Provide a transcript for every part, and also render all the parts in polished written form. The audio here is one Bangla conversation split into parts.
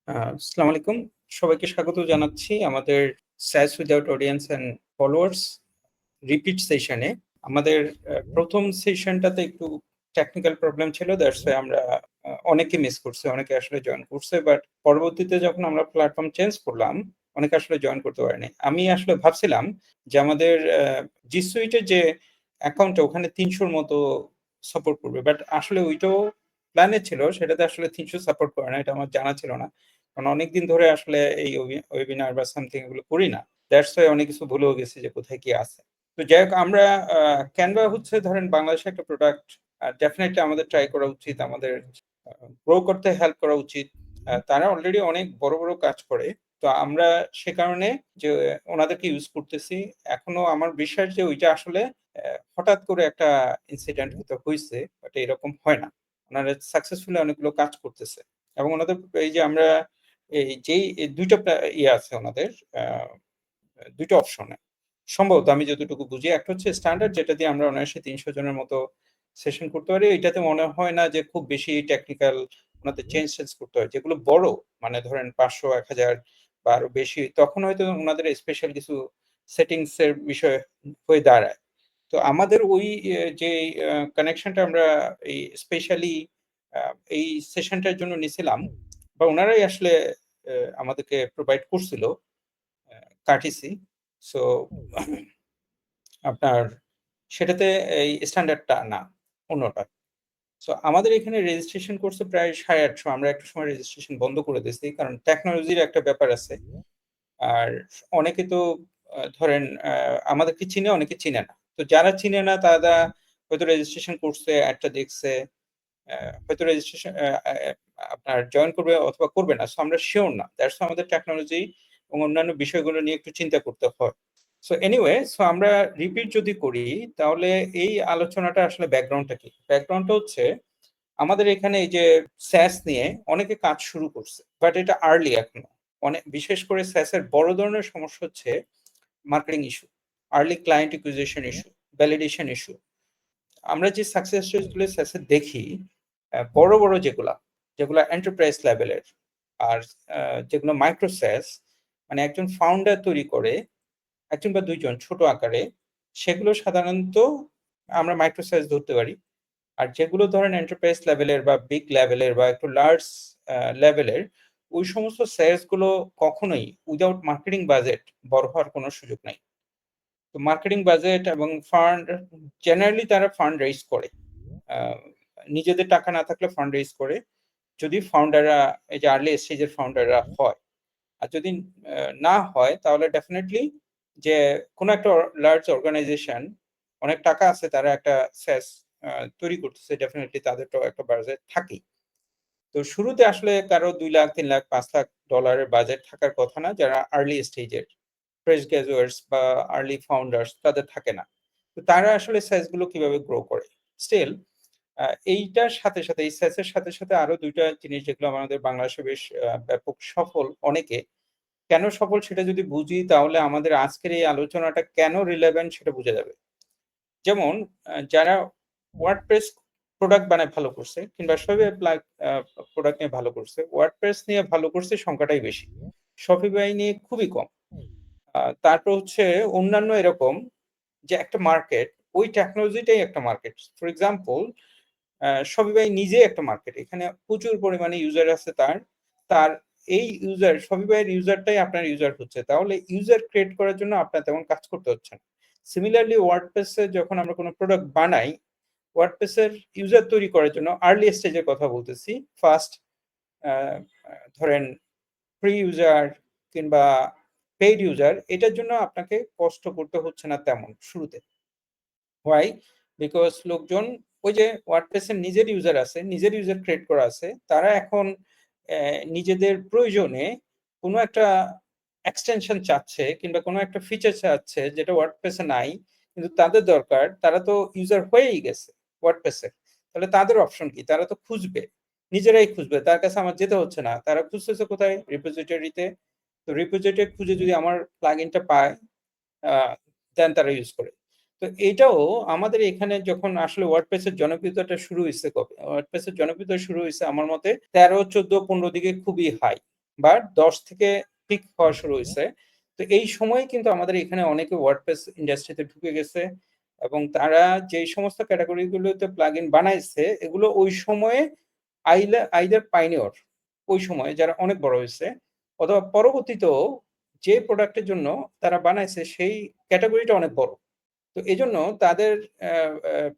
আসসালামু আলাইকুম। সবাইকে স্বাগত জানাচ্ছি আমাদের SaaS without audience and followers repeat সেশনে। আমাদের ১ম সেশনটাতে একটু টেকনিক্যাল প্রবলেম ছিল। দ্যাটস ওয়াই আমরা অনেকে মিস করছে। অনেকে আসলে জয়েন করছে। বাট পরবর্তীতে যখন আমরা প্ল্যাটফর্ম চেঞ্জ করলাম, অনেকে আসলে জয়েন করতে পারেনি। আমি আসলে ভাবছিলাম যে আমাদের G Suite এর যে অ্যাকাউন্টটা ওখানে ৩০০ র মতো সাপোর্ট করবে। বাট আসলে ওইটাও প্ল্যানে ছিল, সেটাতে আসলে ৩০০ সাপোর্ট করে না। এটা আমার জানা ছিল না। কারণ অনেকদিন ধরে আসলে এই ওয়েবিনার বা সামথিং এগুলো করি না। দ্যাটস ওয়াই অনেক কিছু ভুলেও গেছি যে কোথায় কি আছে। তো যাই হোক, আমরা ক্যানভা হচ্ছে ধরেন বাংলাদেশের একটা প্রোডাক্ট। ডেফিনেটলি আমাদের ট্রাই করা উচিত, আমাদের গ্রো করতে হেল্প করা উচিত। তারা অলরেডি অনেক বড় বড় কাজ করে। তো আমরা সে কারণে যে ওনাদেরকে ইউজ করতেছি। এখনো আমার বিশ্বাস যে ওইটা আসলে হঠাৎ করে একটা ইনসিডেন্ট হয়তো হয়েছে, বাট এরকম হয় না। ওনারা সাকসেসফুলি অনেকগুলো কাজ করতেছে এবং ওনাদের এই যে আমরা এই যেই দুইটা ইয়ে আছে ওনাদের, দুইটা অপশনে সম্ভবত আমি যতটুকু বুঝি, একটা হচ্ছে স্ট্যান্ডার্ড, যেটা দিয়ে আমরা অনায়াসে ৩০০ জনের মতো সেশন করতে পারি। এটাতে মনে হয় না যে খুব বেশি টেকনিক্যাল ওনাদের চেঞ্জ করতে হয়। যেগুলো বড়, মানে ধরেন ৫০০, ১০০০ বা আরো বেশি, তখন হয়তো ওনাদের স্পেশাল কিছু সেটিংস এর বিষয় হয়ে দাঁড়ায়। তো আমাদের ওই যে কানেকশনটা আমরা এই স্পেশালি এই সেশনটার জন্য নিছিলাম, বা ওনারাই আসলে আমাদেরকে প্রোভাইড করছিল কার্টিসি। সো আপনার সেটাতে এই স্ট্যান্ডার্ডটা না, অন্যটা। সো আমাদের এখানে রেজিস্ট্রেশন করছে প্রায় ৮৫০। আমরা একটা সময় রেজিস্ট্রেশন বন্ধ করে দিয়েছি, কারণ টেকনোলজির একটা ব্যাপার আছে। আর অনেকে তো ধরেন আমাদেরকে চিনে, অনেকে চিনে না। তো যারা চিনে না তারা হয়তো রেজিস্ট্রেশন করছে, একটা দেখছে, হয়তো রেজিস্ট্রেশন আপনার জয়েন করবে অথবা করবে না। সো আমরা শিওর না। দ্যাটস আমাদের টেকনোলজি এবং অন্যান্য বিষয়গুলো নিয়ে একটু চিন্তা করতে হয়। সো এনিওয়ে, সো আমরা রিপিট যদি করি, তাহলে এই আলোচনাটা আসলে ব্যাকগ্রাউন্ডটা কি? ব্যাকগ্রাউন্ডটা হচ্ছে আমাদের এখানে এই যে SaaS নিয়ে অনেকে কাজ শুরু করছে, বাট এটা আর্লি এখনো। অনেক বিশেষ করে SaaS এর বড় ধরনের সমস্যা হচ্ছে marketing issue, early client acquisition issue, validation issue. আমরা যে সাকসেস স্টোরিগুলো SaaS এ দেখি, বড় বড় যেগুলো এন্টারপ্রাইজ লেভেলের, আর যেগুলো মাইক্রো SaaS, মানে একজন ফাউন্ডার তৈরি করে, একজন বা দুইজন ছোট আকারে, সেগুলো সাধারণত আমরা মাইক্রো SaaS ধরতে পারি। আর যেগুলো ধরেন এন্টারপ্রাইজ লেভেলের বা বিগ লেভেলের বা একটু লার্জ লেভেলের, ওই সমস্ত SaaS গুলো কখনোই উইদাউট মার্কেটিং বাজেট বড় হওয়ার কোনো সুযোগ নাই। তো মার্কেটিং বাজেট এবং ফান্ড, জেনারেলি তারা ফান্ড রেইজ করে। আহ, নিজেদের টাকা না থাকলে ফান্ড রেইজ করে, যদি ফাউন্ডাররা, এই যে আর্লি স্টেজের ফাউন্ডাররা হয়। আর যদি না হয়, তাহলে ডেফিনেটলি যে কোনো একটা লার্জ অর্গানাইজেশন, অনেক টাকা আছে, তারা একটা SaaS তৈরি করতেছে, ডেফিনেটলি তাদেরটাও একটা বাজেট থাকেই। তো শুরুতে আসলে কারো ২ লাখ, ৩ লাখ, ৫ লাখ ডলারের বাজেট থাকার কথা না, যারা আর্লি স্টেজের ফ্রেশ গ্রাজুয়েটস বা আর্লি ফাউন্ডার্স, তাদের থাকে না। তো তারা আসলে SaaS গুলো কিভাবে গ্রো করে? স্টিল এইটার সাথে সাথে, এই SaaS এর সাথে সাথে আরো ২ টা জিনিস যেগুলো আমাদের বাংলাদেশে বেশ ব্যাপক সফল অনেকে। কেন সফল সেটা যদি বুঝি, তাহলে আমাদের আজকের এই আলোচনাটা কেন রিলেভেন্ট সেটা বোঝা যাবে। যেমন যারা ওয়ার্ডপ্রেস প্রোডাক্ট বানায় ভালো করছে, কিংবা শপিফাই প্রোডাক্ট নিয়ে ভালো করছে, ওয়ার্ডপ্রেস নিয়ে ভালো করছে সংখ্যাটাই বেশি, শপিফাই নিয়ে খুবই কম। তারপর হচ্ছে অন্যান্য এরকম যে একটা মার্কেট, ওই টেকনোলজিটাই একটা মার্কেট। ফর এক্সাম্পল, শপিফাই নিজে একটা মার্কেট, এখানে প্রচুর পরিমাণে ইউজার আছে। তার তার এই ইউজার, শপিফাইয়ের ইউজারটাই আপনার ইউজার হচ্ছে, তাহলে ইউজার ক্রিয়েট করার জন্য আপনার তেমন কাজ করতে হচ্ছে না। সিমিলারলি ওয়ার্ডপ্রেসে যখন আমরা কোনো প্রোডাক্ট বানাই, ওয়ার্ডপ্রেসের ইউজার তৈরি করার জন্য আর্লি স্টেজের কথা বলতেছি, ফার্স্ট ধরেন ফ্রি ইউজার কিংবা পেইড ইউজার, এটার জন্য আপনাকে কষ্ট করতে হচ্ছে না তেমন শুরুতে। হোয়াই? বিকজ লোকজন, ওই যে ওয়ার্ডপ্রেসের নিজের ইউজার আছে, নিজের ইউজার ক্রিয়েট করা আছে, তারা এখন নিজেদের প্রয়োজনে কোনো একটা এক্সটেনশন চাচ্ছে কিংবা কোনো একটা ফিচার চাচ্ছে যেটা ওয়ার্ডপ্রেসে নাই, কিন্তু তাদের দরকার। তারা তো ইউজার হয়েই গেছে ওয়ার্ডপ্রেসে, তাহলে তাদের অপশন কি? তারা তো খুঁজবে, নিজেরাই খুঁজবে। তার কাছে আমার যেতে হচ্ছে না। তারা খুঁজতেছে কোথায়? রিপোজিটরিতে। তো রিপোজিটরি খুঁজে যদি আমার প্লাগইনটা পায়, দেন তারা ইউজ করে। তো এইটাও আমাদের এখানে যখন আসলে ওয়ার্ডপ্রেসের জনপ্রিয়তাটা শুরু হইছে কবে? ওয়ার্ডপ্রেসের জনপ্রিয়তা শুরু হইছে আমার মতে ১৩, ১৪, ১৫ দিকে খুবই হাই। বা 10 থেকে পিক হওয়া শুরু হয়েছে। তো এই সময়ে কিন্তু আমাদের এখানে অনেকে ওয়ার্ডপ্রেস ইন্ডাস্ট্রিতে ঢুকে গেছে এবং তারা যেই সমস্ত ক্যাটাগরিগুলোতে প্লাগইন বানাইছে এগুলো ওই সময়ে আইদার পাইনিয়র ওই সময়ে যারা অনেক বড় হয়েছে অথবা পরবর্তীতেও যে প্রোডাক্টের জন্য তারা বানাইছে সেই ক্যাটাগরিটা অনেক বড়। তো এজন্য তাদের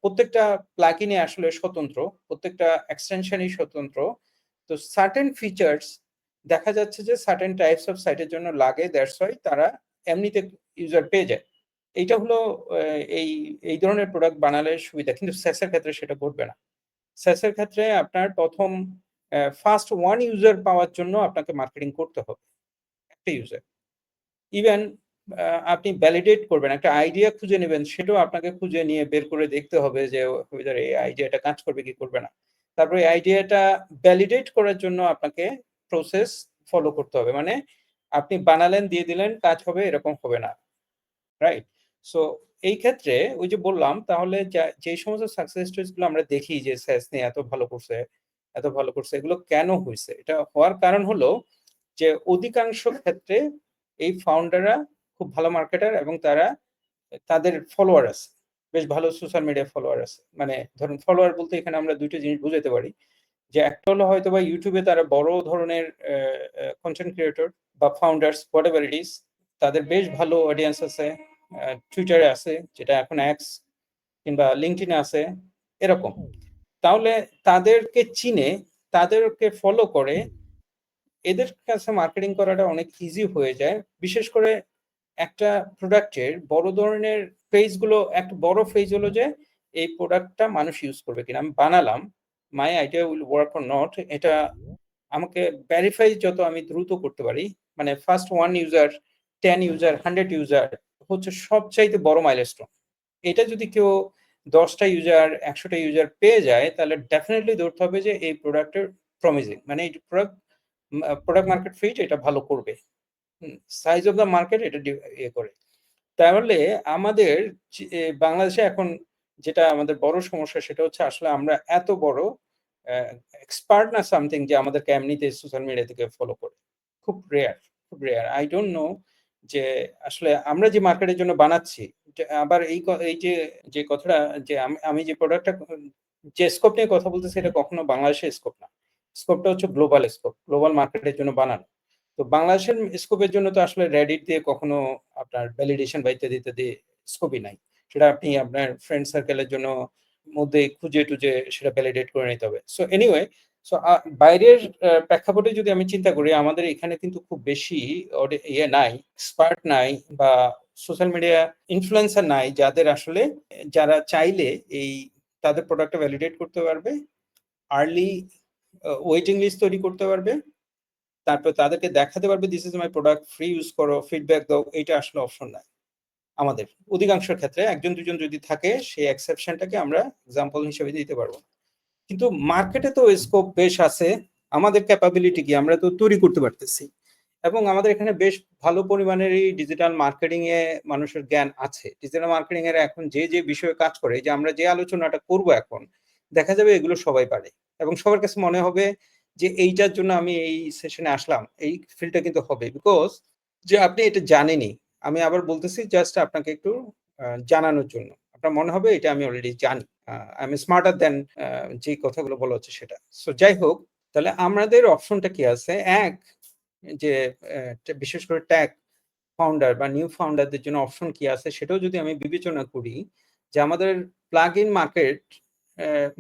প্রত্যেকটা প্লাগইনে আসলে স্বতন্ত্র, প্রত্যেকটা এক্সটেনশনই স্বতন্ত্র। তো সার্টেন ফিচার্স দেখা যাচ্ছে যে সার্টেন টাইপস অফ সাইটের জন্য লাগে, দ্যাটস ওয়াই তারা এমনিতে ইউজার পেয়ে যায়। এইটা হলো এই এই ধরনের প্রোডাক্ট বানালে সুবিধা, কিন্তু SaaS এর ক্ষেত্রে সেটা ঘটবে না। SaaS এর ক্ষেত্রে আপনার প্রথম ফার্স্ট ওয়ান ইউজার পাওয়ার জন্য আপনাকে মার্কেটিং করতে হবে, একটা ইউজার। ইভেন আপনি ভ্যালিডেট করবেন, একটা আইডিয়া খুঁজে নেবেন, সেটাও আপনাকে খুঁজে নিয়ে বের করে দেখতে হবে যে whether এই আইডিয়াটা কাজ করবে কি করবে না। তারপরে এই আইডিয়াটা ভ্যালিডেট করার জন্য আপনাকে প্রসেস ফলো করতে হবে। মানে আপনি বানালেন, দিয়ে দিলেন, কাজ হবে এরকম হবে না। রাইট? সো এই ক্ষেত্রে ওই যে বললাম, তাহলে যে সমস্ত সাকসেস স্টোরিজ গুলো আমরা দেখি যে SaaS নিয়ে এত ভালো করছে, এত ভালো করছে, এগুলো কেন হইছে? এটা হওয়ার কারণ হলো যে অধিকাংশ ক্ষেত্রে এই ফাউন্ডাররা খুব ভালো মার্কেটার এবং তারা তাদের ফলোয়ার আছে। বেশ ভালো সোশ্যাল মিডিয়া ফলোয়ার আছে। মানে ধরুন ফলোয়ার বলতে এখানে আমরা ২ টা জিনিস বুঝাতে পারি। যে একটা হলো হয়তোবা YouTube এ তারা বড় ধরনের কনটেন্ট ক্রিয়েটর বা ফাউন্ডার্স হোয়াটএভার ইট ইস, তাদের বেশ ভালো অডিয়েন্স আছে। Twitter এ আছে, যেটা এখন X, কিংবা LinkedIn এ আছে, এরকম। তাহলে তাদেরকে চিনে, তাদেরকে ফলো করে এদের কাছে মার্কেটিং করাটা অনেক ইজি হয়ে যায়। বিশেষ করে একটা প্রোডাক্টের বড় ধরনের ফেজ গুলো, একটা বড় ফেজ হলো যে এই প্রোডাক্টটা মানুষ ইউজ করবে কিনা। আমি বানালাম, মাই idea will work or not, এটা আমাকে ভেরিফাই যত আমি দ্রুত করতে পারি, মানে ফার্স্ট 1 ইউজার, 10 ইউজার, 100 ইউজার হচ্ছে সবচাইতে বড় মাইলস্টোন। এটা যদি কেউ 10 টা ইউজার, 100 টা ইউজার পেয়ে যায়, তাহলে ডেফিনিটলি ধরতে হবে যে এই প্রোডাক্টের প্রমিজিং, মানে এই প্রোডাক্ট মার্কেট ফিট এটা ভালো করবে। সাইজ অফ দ্য মার্কেট এটা ইয়ে করে। তাহলে আমাদের বাংলাদেশে এখন যেটা আমাদের বড় সমস্যা, সেটা হচ্ছে আসলে আমরা এত বড় এক্সপার্ট না সামথিং যে আমাদেরকে এমনিতে সোশ্যাল মিডিয়া থেকে ফলো করে। খুব রেয়ার, খুব রেয়ার। আই ডোন্ট নো যে আসলে আমরা যে মার্কেটের জন্য বানাচ্ছি, আবার এই যে যে কথাটা, যে আমি যে প্রোডাক্টটা যে স্কোপ নিয়ে কথা বলতেছি, এটা কখনো বাংলাদেশের স্কোপ না। স্কোপটা হচ্ছে গ্লোবাল স্কোপ, গ্লোবাল মার্কেটের জন্য বানানো। তো বাংলাদেশের স্কোপের জন্য তো আসলে রেডিট দিয়ে কখনো আপনার ভ্যালিডেশন বা ইত্যাদি ইত্যাদি স্কোপই নাই। সেটা আপনি আপনার ফ্রেন্ড সার্কেলের জন্য মধ্যে খুঁজে টুজে সেটা ভ্যালিডেট করে নিতে হবে। সো এনিওয়ে, সো বাইরের প্রেক্ষাপটে যদি আমি চিন্তা করি, আমাদের এখানে কিন্তু খুব বেশি ইয়ে নাই, এক্সপার্ট নাই, বা সোশ্যাল মিডিয়া ইনফ্লুয়েন্সার নাই, যাদের আসলে যারা চাইলে এই তাদের প্রোডাক্টটা ভ্যালিডেট করতে পারবে, আর্লি ওয়েটিং লিস্ট তৈরি করতে পারবে, তারপর তাদেরকে দেখাতে পারবে this is my product, free use করো, ফিডব্যাক দাও। এইটা আসলে অপশন নাই আমাদের। অধিকাংশ ক্ষেত্রে একজন দুজন যদি থাকে, সেই এক্সেপশনটাকে আমরা এক্সাম্পল হিসেবে দিতে পারবো। কিন্তু মার্কেটে তো স্কোপ বেশ আছে। আমাদের ক্যাপাবিলিটি কি, আমরা তো তৈরি করতে পারতেছি, এবং আমাদের এখানে বেশ ভালো পরিমাণেরই ডিজিটাল মার্কেটিং এ মানুষের জ্ঞান আছে। ডিজিটাল মার্কেটিং এর এখন যে যে বিষয়ে কাজ করে, যে আমরা যে আলোচনাটা করব এখন, দেখা যাবে এগুলো সবাই পারে এবং সবার কাছে মনে হবে যে এইটার জন্য আমি এই সেশনে আসলাম, এই ফিল্ডটা কিন্তু হবে, বিকজ যে আপনি এটা জানেনই। আমি আবার বলতেছি জাস্ট আপনাকে একটু জানানোর জন্য, আপনার মনে হবে এটা আমি অলরেডি জানি, আই এম স্মার্টার দেন যে কথাগুলো বলা হচ্ছে সেটা। সো যাই হোক, তাহলে আমাদের অপশনটা কি আছে? এক, যে বিশেষ করে ট্যাগ ফাউন্ডার বা নিউ ফাউন্ডারদের জন্য অপশন কি আছে, সেটাও যদি আমি বিবেচনা করি, যে আমাদের প্লাগ ইন মার্কেট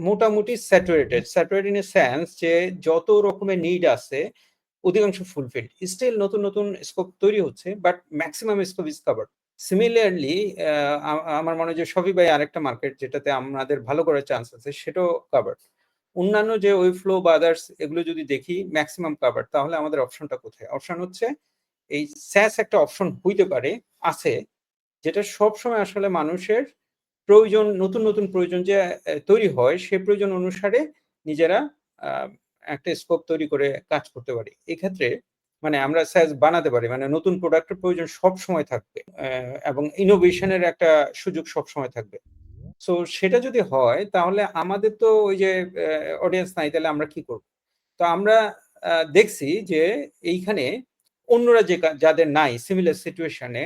মোটামুটি স্যাচুরেটেড ইন এ সেন্স যে যত রকমের নিড আছে অধিকাংশ ফুলফিল। স্টিল নতুন নতুন স্কোপ তৈরি হচ্ছে, but maximum scope is covered. Similarly আমার মনে হয় যে শপিফাই আরেকটা মার্কেট যেটাতে আমাদের ভালো করার চান্স আছে, সেটাও কাভার্ড। অন্যান্য যে ওয়েবফ্লো বা আদার্স, এগুলো যদি দেখি ম্যাক্সিমাম কাভার্ড। তাহলে আমাদের অপশনটা কোথায়? অপশন হচ্ছে এই SaaS একটা অপশন হইতে পারে, আছে, যেটা সবসময় আসলে মানুষের প্রয়োজন, নতুন নতুন প্রয়োজন যে তৈরি হয়, সে প্রয়োজন অনুসারে নিজেরা একটা স্কোপ তৈরি করে কাজ করতে পারি। এক্ষেত্রে মানে আমরা SaaS বানাতে পারি, মানে নতুন প্রোডাক্টের প্রয়োজন সব সময় থাকবে, এবং ইনোভেশনের একটা সুযোগ সব সময় থাকবে। সো সেটা যদি হয়, তাহলে আমাদের তো ওই যে অডিয়েন্স নাই, তাহলে আমরা কি করব? তো আমরা দেখছি যে এইখানে অন্যরা যাদের নাই সিমিলার সিচুয়েশনে,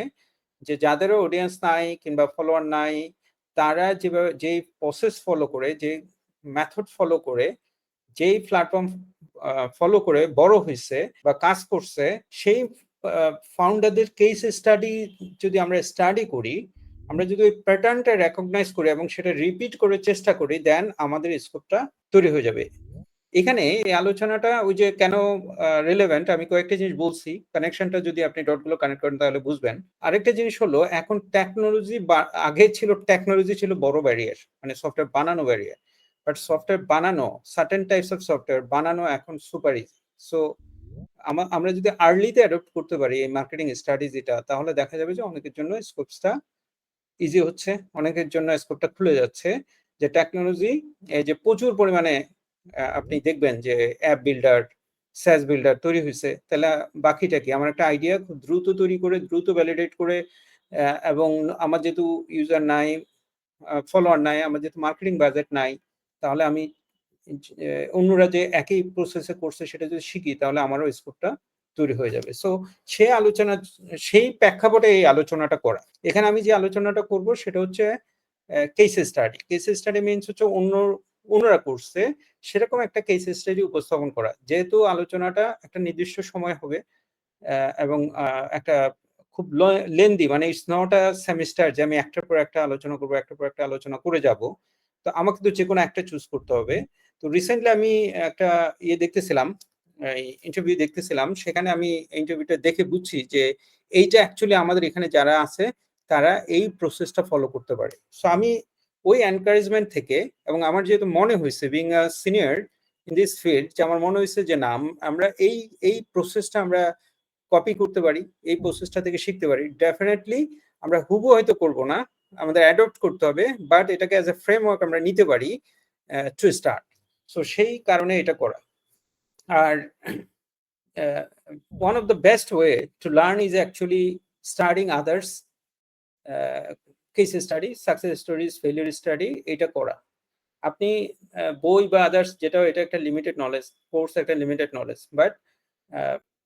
যে যাদেরও অডিয়েন্স নাই কিংবা ফলোয়ার নাই, তারা যেভাবে যেই প্রসেস ফলো করে, যে মেথড ফলো করে, যেই প্ল্যাটফর্ম ফলো করে বড় হইছে বা কাজ করছে, সেই ফাউন্ডারদের কেস স্টাডি যদি আমরা স্টাডি করি, আমরা যদি ওই প্যাটার্নটা রেকগনাইজ করি এবং সেটা রিপিট করে চেষ্টা করি, দেন আমাদের স্কোপটা তৈরি হয়ে যাবে। এখানে এই আলোচনাটা ওই যে কেন রিলেভেন্ট, আমি কয়েকটা জিনিস বলছি, কানেকশনটা যদি আপনি ডটগুলো কানেক্ট করেন তাহলে বুঝবেন। আরেকটা জিনিস হলো, এখন টেকনোলজি, আগে ছিল টেকনোলজি ছিল বড় ব্যারিয়ার, মানে সফটওয়্যার বানানো ব্যারিয়ার, বাট সফটওয়্যার বানানো, সার্টেন টাইপস অফ সফটওয়্যার বানানো এখন সুপার ইজি। সো আমরা যদি আর্লিতে অ্যাডপ্ট করতে পারি এই মার্কেটিং স্ট্র্যাটেজি এটা, তাহলে দেখা যাবে যে অনেকের জন্য স্কোপসটা ইজি হচ্ছে, অনেকের জন্য স্কোপটা খুলে যাচ্ছে। যে টেকনোলজি, এই যে প্রচুর পরিমাণে আপনি দেখবেন যে অ্যাপ বিল্ডার, স্যাস বিল্ডার তৈরি হয়েছে, তাহলে বাকিটা কি? আমার একটা আইডিয়া খুব দ্রুত তৈরি করে, দ্রুত ভ্যালিডেট করে, এবং আমার যেহেতু ইউজার নাই, ফলোয়ার নাই, আমার যেহেতু মার্কেটিং বাজেট নাই, তাহলে আমি অন্যরা যে একই প্রসেসে করছে সেটা যদি শিখি, তাহলে আমারও স্কোপটা তৈরি হয়ে যাবে। সো সে আলোচনা, সেই প্রেক্ষাপটে এই আলোচনাটা করা। এখানে আমি যে আলোচনাটা করব সেটা হচ্ছে case study. Case study means হচ্ছে অন্যরা করছে সেরকম একটা কেস স্টাডি উপস্থাপন করা। যেহেতু আলোচনাটা একটা নির্দিষ্ট সময় হবে এবং একটা খুব লেন্দি, মানে ইটস নট আ সেমিস্টার যে আমি একটার পর একটা আলোচনা করবো, একটার পর একটা আলোচনা করে যাব। তো আমাকে তো যে কোনো একটা চুজ করতে হবে। তো রিসেন্টলি আমি একটা দেখতেছিলাম, ইন্টারভিউ দেখতেছিলাম, সেখানে আমি ইন্টারভিউটা দেখে বুঝছি যে এইটা অ্যাকচুয়ালি আমাদের এখানে যারা আছে তারা এই প্রসেসটা ফলো করতে পারে। সো আমি ওই এনকারেজমেন্ট থেকে, এবং আমার যেহেতু মনে হয়েছে being a senior in this field, যে আমার মনে হয়েছে যে না, আমরা এই প্রসেসটা আমরা কপি করতে পারি, এই প্রসেসটা থেকে শিখতে পারি। ডেফিনেটলি আমরা হুবহু হয়তো করব না, আমাদের অ্যাডপ্ট করতে হবে, বাট এটাকে অ্যাজ এ ফ্রেমওয়ার্ক আমরা নিতে পারি টু স্টার্ট। সো সেই কারণে এটা করা। আর one of the best way to learn is actually studying others case study, success stories, failure study, এটা করা। আপনি বই বা আদার্স যেটা, এটা একটা লিমিটেড নলেজ, কোর্স একটা লিমিটেড নলেজ, বাট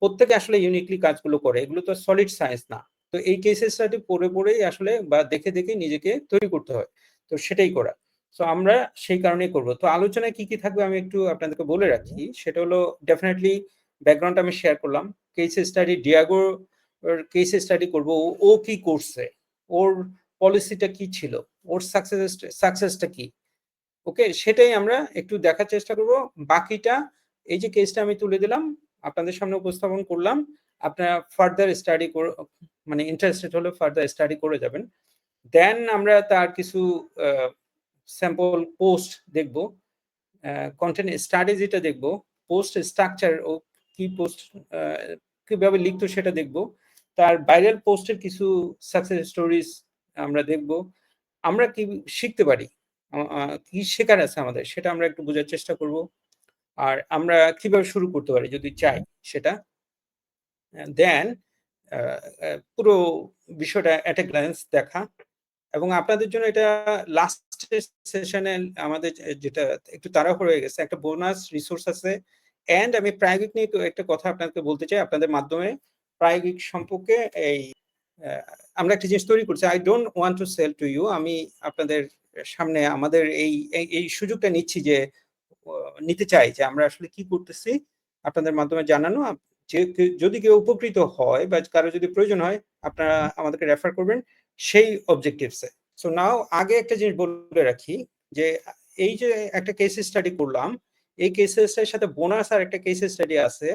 প্রত্যেকে আসলে ইউনিকলি কাজগুলো করে, এগুলো তো সলিড সায়েন্স না। তো এই কেস স্টাডি পড়ে পড়েই আসলে বা দেখে দেখে নিজেকে তৈরি করতে হয়, তো সেটাই করা। তো আমরা সেই কারণেই করব। তো আলোচনায় কি কি থাকবে আমি একটু আপনাদেরকে বলে রাখি। সেটা হলো, ডেফিনেটলি ব্যাকগ্রাউন্ড আমি শেয়ার করলাম, case study, Diego case study করব, ও কি করছে, ওর পলিসিটা কি ছিল, ওর সাকসেসটা কি, ওকে, সেটাই আমরা একটু দেখার চেষ্টা করব। বাকিটা, এই যে কেসটা আমি তুলে দিলাম, আপনাদের সামনে উপস্থাপন করলাম, আপনারা ফার্দার স্টাডি করে, মানে ইন্টারেস্টেড হলে ফার্দার স্টাডি করে যাবেন। দেন আমরা তার কিছু স্যাম্পল পোস্ট দেখব, কন্টেন্ট স্ট্র্যাটেজিটা দেখব, পোস্ট স্ট্রাকচার, ও কি পোস্ট কিভাবে লিখতো সেটা দেখব, তার ভাইরাল পোস্টের কিছু সাকসেস স্টোরিজ আমরা দেখব, আমরা কি শিখতে পারি, কি শেখার আছে আমাদের, সেটা আমরা একটু বোঝার চেষ্টা করব। আর আমরা কিভাবে শুরু করতে পারি যদি চাই সেটা। দেন পুরো বিষয়টা এট এ গ্ল্যান্স দেখা, এবং আপনাদের জন্য এটা লাস্ট সেশনে আমাদের যেটা একটু তাড়াহুড়ো হয়ে গেছে, একটা বোনাস রিসোর্স আছে। এন্ড আমি প্রায়োগিক নিয়ে তো একটা কথা আপনাদেরকে বলতে চাই, আপনাদের মাধ্যমে প্রায়োগিক সম্পর্কে এই আমরা একটা জিনিস তৈরি করছি। I don't want to sell to you. আমি আপনাদের সামনে আমাদের এই সুযোগটা নিচ্ছি, যে নিতে চাই যে আমরা আসলে কি করতেছি আপনাদের মাধ্যমে জানানো। যে যদি কেউ উপকৃত হয় বা কারো যদি প্রয়োজন হয়, আপনারা আমাদেরকে রেফার করবেন সেই অবজেক্টিভসে। সো নাও, আগে একটা জিনিস বলে রাখি, যে এই যে একটা কেস স্টাডি করলাম, এই কেস স্টাডির সাথে বোনাস আর একটা কেস স্টাডি আছে।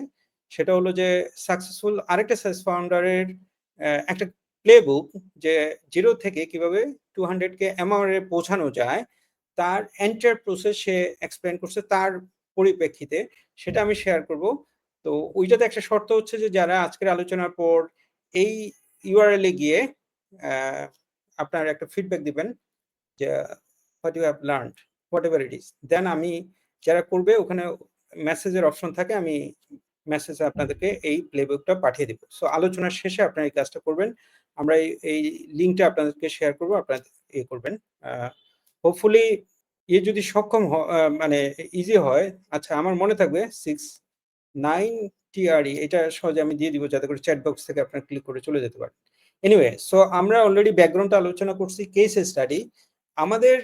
সেটা হলো যে সাকসেসফুল আরেকটা সেলস ফাউন্ডারের একটা প্লেবুক, যে 0 থেকে কিভাবে 200K অ্যামাউন্টে পৌঁছানো যায়, তার এন্টার প্রসেস সে এক্সপ্লেইন করছে তার পরিপ্রেক্ষিতে, সেটা আমি শেয়ার করব। তো ওইটাতে একটা শর্ত হচ্ছে যে যারা আজকের আলোচনার পর এই ইউআরএল এ গিয়ে আপনার একটা ফিডব্যাক দিবেন, যে what you have learned, whatever it is, then আমি, যারা করবে ওখানে মেসেজের অপশন থাকে, আমি মেসেজে আপনাদেরকে এই প্লেবুকটা পাঠিয়ে দিব। সো আলোচনার শেষে আপনারা এই কাজটা করবেন। আমরা এই লিঙ্কটা আপনাদেরকে শেয়ার করব, আপনারা করবেন। হোপফুলি যদি সক্ষম মানে ইজি হয়। আচ্ছা, আমার মনে থাকবে 6 9TRE, এটা সহজে আমি দিয়ে দিব যাতে করে চ্যাট বক্স থেকে আপনার ক্লিক করে চলে যেতে পারেন। এনিওয়ে, সো আমরা অলরেডি ব্যাকগ্রাউন্ডটা আলোচনা করছি, কেস স্টাডি। আমাদের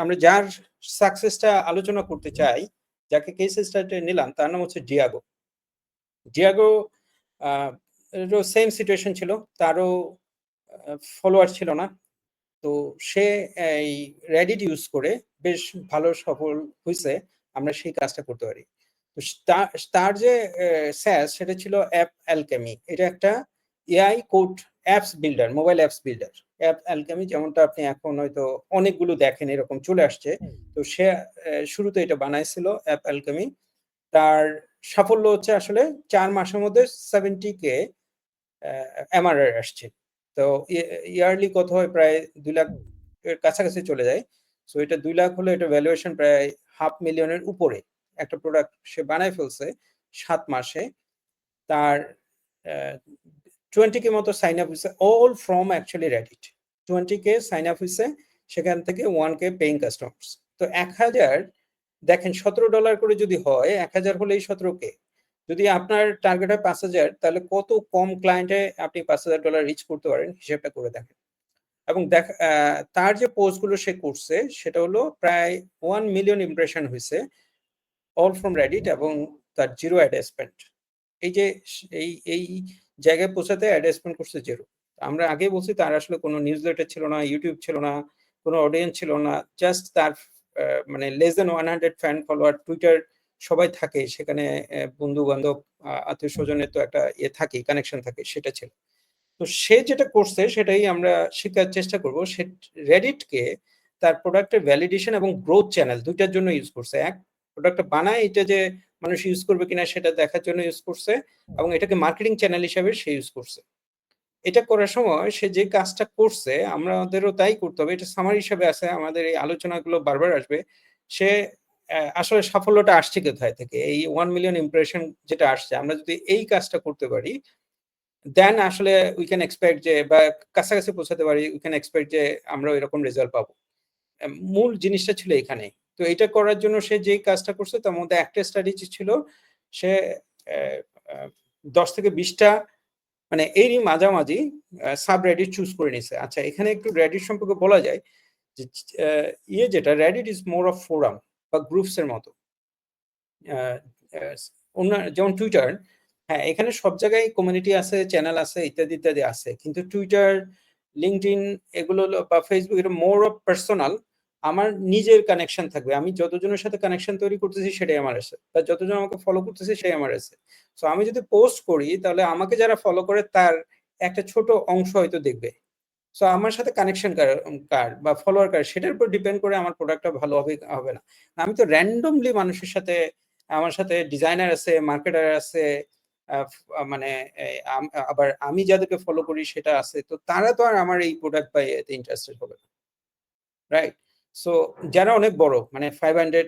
আমরা যার সাকসেসটা আলোচনা করতে চাই, যাকে কেস স্টাডি নিলাম, তার নাম হচ্ছে ডিয়াগো। ডিয়াগো সেম সিচুয়েশন ছিল, তারও ফলোয়ার ছিল না। তো সে এই রেডিট ইউজ করে বেশ ভালো সফল হয়েছে, আমরা সেই কাজটা করতে পারি। তো তার যে স্যাস, সেটা ছিল অ্যাপ অ্যালকেমি। এটা একটা AI code apps builder, mobile apps builder. App alchemy যেমনটা আপনি এখন হয়তো অনেকগুলো দেখেন এরকম চলে আসছে, তো সে শুরুতে এটা বানাইছিল অ্যাপ অ্যালকেমি। তার সাফল্য হচ্ছে আসলে 4 মাসের মধ্যে 70K এমআরআর আসছে। তো ইয়ারলি কত হয়, প্রায় 2 লাখ এর কাছাকাছি চলে যায়। সো এটা 2 লাখ হলে এটা ভ্যালুয়েশন প্রায় $500,000 এর উপরে একটা প্রোডাক্ট সে বানায় ফেলছে 7 মাসে। তার 20K মতো সাইন আপ হয়েছে, all from actually Reddit. 20K sign up হয়েছে, সেখান থেকে 1K পেইং কাস্টমার্স। তো 1000, দেখেন $17 করে যদি হয়, 1000 হলেই 17K। যদি আপনার টার্গেট হয় 5000, তাহলে কত কম ক্লায়েন্টে আপনি $5000 রিচ করতে পারেন, হিসেবটা করে দেখেন। এবং তার যে পোস্টগুলো সে করছে, সেটা হলো প্রায় 1 মিলিয়ন ইমপ্রেশন হয়েছে, অল ফ্রম রেডিট, এবং তার জিরো অ্যাডভার্টাইজমেন্ট। এই যে এই এই জায়গায় পৌঁছাতে অ্যাডভার্টাইজমেন্ট করছে জিরো। আমরা আগে বলছি তার আসলে কোনো নিউজ লেটার ছিল না, ইউটিউব ছিল না, কোনো অডিয়েন্স ছিল না, জাস্ট তার মানে less than 100 fan follower. Twitter সবাই থাকে সেখানে, বন্ধু বান্ধব আত্মীয় স্বজনের তো একটা ইয়ে থাকে, কানেকশন থাকে, সেটা ছিল। তো সে যেটা করছে সেটাই আমরা শেখার চেষ্টা করব। সে রেডিটকে তার প্রোডাক্টের ভ্যালিডেশন এবং গ্রোথ চ্যানেল দুইটার জন্য ইউজ করছে। এক, প্রোডাক্টটা বানায় এটা যে মানুষ ইউজ করবে কিনা সেটা দেখার জন্য ইউজ করছে, এবং এটাকে মার্কেটিং চ্যানেল হিসেবে সে ইউজ করছে। এটা করার সময় সে যে কাজটা করছে, আমাদেরও তাই করতে হবে। এটা সামারি হিসেবে আছে, আমাদের এই আলোচনাগুলো বারবার আসবে। সে আসলে সাফল্যটা আসছে কোথায় থেকে, এই 1 মিলিয়ন ইমপ্রেশন যেটা আসছে, আমরা যদি এই কাজটা করতে পারি, দেন আসলে উই ক্যান এক্সপেক্ট যে, বা কাছাকাছি পৌঁছাতে পারি, উই ক্যান এক্সপেক্ট যে আমরা এরকম রেজাল্ট পাবো। মূল জিনিসটা ছিল এখানে। তো এটা করার জন্য সে যেই কাজটা করছে, তার মধ্যে একটা স্ট্র্যাটেজি ছিল, সে 10 থেকে 20টা মানে এরই মাঝামাঝি সাব রেডিট চুজ করে নিছে। আচ্ছা, এখানে একটু রেডিট সম্পর্কে বলা যায় যে যেটা Reddit is more of forum বা গ্রুপস এর মতো। অন্য যেমন টুইটার, হ্যাঁ, এখানে সব জায়গায় কমিউনিটি আছে, চ্যানেল আছে, ইত্যাদি ইত্যাদি আছে। কিন্তু টুইটার, লিঙ্কডইন এগুলো বা ফেসবুক, এটা মোর অফ পার্সোনাল। আমার নিজের কানেকশন থাকবে, আমি যতজনের সাথে কানেকশন তৈরি করতেছি সেটাই আমার আছে, বা যতজন আমাকে ফলো করতেছে সেই আমার আছে। সো আমি যদি পোস্ট করি, তাহলে আমাকে যারা ফলো করে তার একটা ছোট অংশ হয়তো দেখবে। সো আমার সাথে কানেকশন কার বা ফলোয়ার কার, সেটার উপর ডিপেন্ড করে আমার প্রোডাক্টটা ভালো হবে হবে না। আমি তো র্যান্ডমলি মানুষের সাথে, আমার সাথে ডিজাইনার আছে, মার্কেটার আছে, মানে আবার আমি যাদেরকে ফলো করি সেটা আছে, তো তারা তো আর আমার এই প্রোডাক্ট বা এতে ইন্টারেস্টেড হবে না, রাইট? সো যারা অনেক বড়, মানে 500,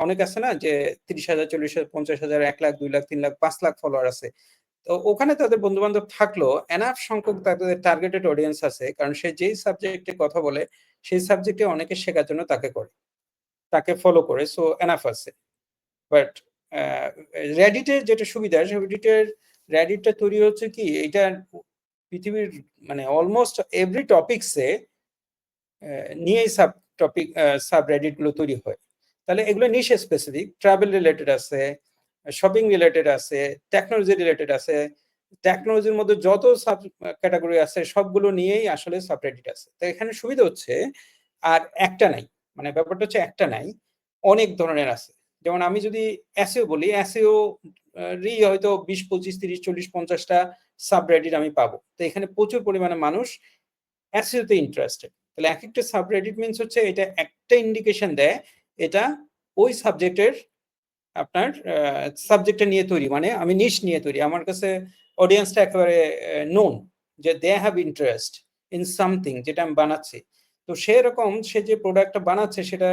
অনেক আছে না যে 30,000, 40,000, 50,000, 1 লাখ, 2 লাখ, 3 লাখ, 5 লাখ ফলোয়ার আছে, তো ওখানে তাদের বন্ধু বান্ধব থাকলো, এনাফ সংখ্যক তাদের টার্গেটেড অডিয়েন্স আছে, কারণ সে যেই সাবজেক্টে কথা বলে সেই সাবজেক্টে অনেকে শেখার জন্য তাকে ফলো করে, সো এনাফ আছে। বাট রেডিটের যেটা সুবিধা, রেডিটটা তৈরি হচ্ছে কি, এটা পৃথিবীর মানে অলমোস্ট এভরি টপিকসে নিয়েই সাব রেডিট গুলো তৈরি হয়। তাহলে এগুলো নিশ স্পেসিফিক, ট্রাভেল রিলেটেড আছে, শপিং রিলেটেড আছে, টেকনোলজি রিলেটেড আছে। টেকনোলজির মধ্যে যত সাব ক্যাটাগরি আছে সবগুলো নিয়েই আসলে সাবরেডিট আছে। তো এখানে সুবিধা হচ্ছে, আর একটা নাই, মানে ব্যাপারটা হচ্ছে একটা নাই, অনেক ধরনের আছে। যেমন আমি যদি এসইও বলি, এসইও রি হয়তো 20, 25, 30, 40, 50টা সাবরেডিট আমি পাবো। তো এখানে প্রচুর পরিমাণে মানুষ এসইও তে ইন্টারেস্টেড। তাহলে এক একটা সাবরেডিট মিন্স হচ্ছে এটা একটা ইন্ডিকেশন দেয়, এটা ওই সাবজেক্টের, আপনার সাবজেক্টটা নিয়ে তৈরি, মানে আমি নিশ নিয়ে তৈরি, আমার কাছে অডিয়েন্সটা একেবারে নোন, যে they have interest in something যেটা আমি বানাচ্ছি। তো সেরকম সে যে প্রোডাক্টটা বানাচ্ছে সেটা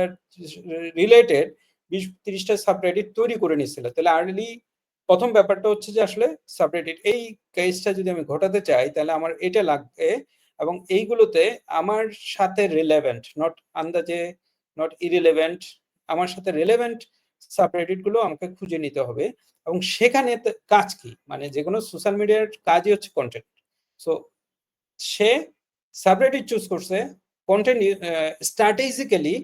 রিলেটেড 20-30টা সাবরেডিট তৈরি করে নিচ্ছিল। তাহলে আর্লি প্রথম ব্যাপারটা হচ্ছে যে আসলে সাবরেডিট, এই কেসটা যদি আমি ঘটাতে চাই তাহলে আমার এটা লাগবে, এবং এইগুলোতে আমার সাথে রিলেভেন্ট, নট আন্দাজে, নট ইরিলেভেন্ট, আমার সাথে রিলেভেন্ট সাবরেডিট গুলো আমাকে খুঁজে নিতে হবে এবং সেখানে কাজ কি, মানে যে কোনো সোশ্যাল মিডিয়ার কাজই হচ্ছে কন্টেন্ট। সো সে সাবরেডিট চুজ করছে, কন্টেন্ট স্ট্র্যাটেজিক্যালি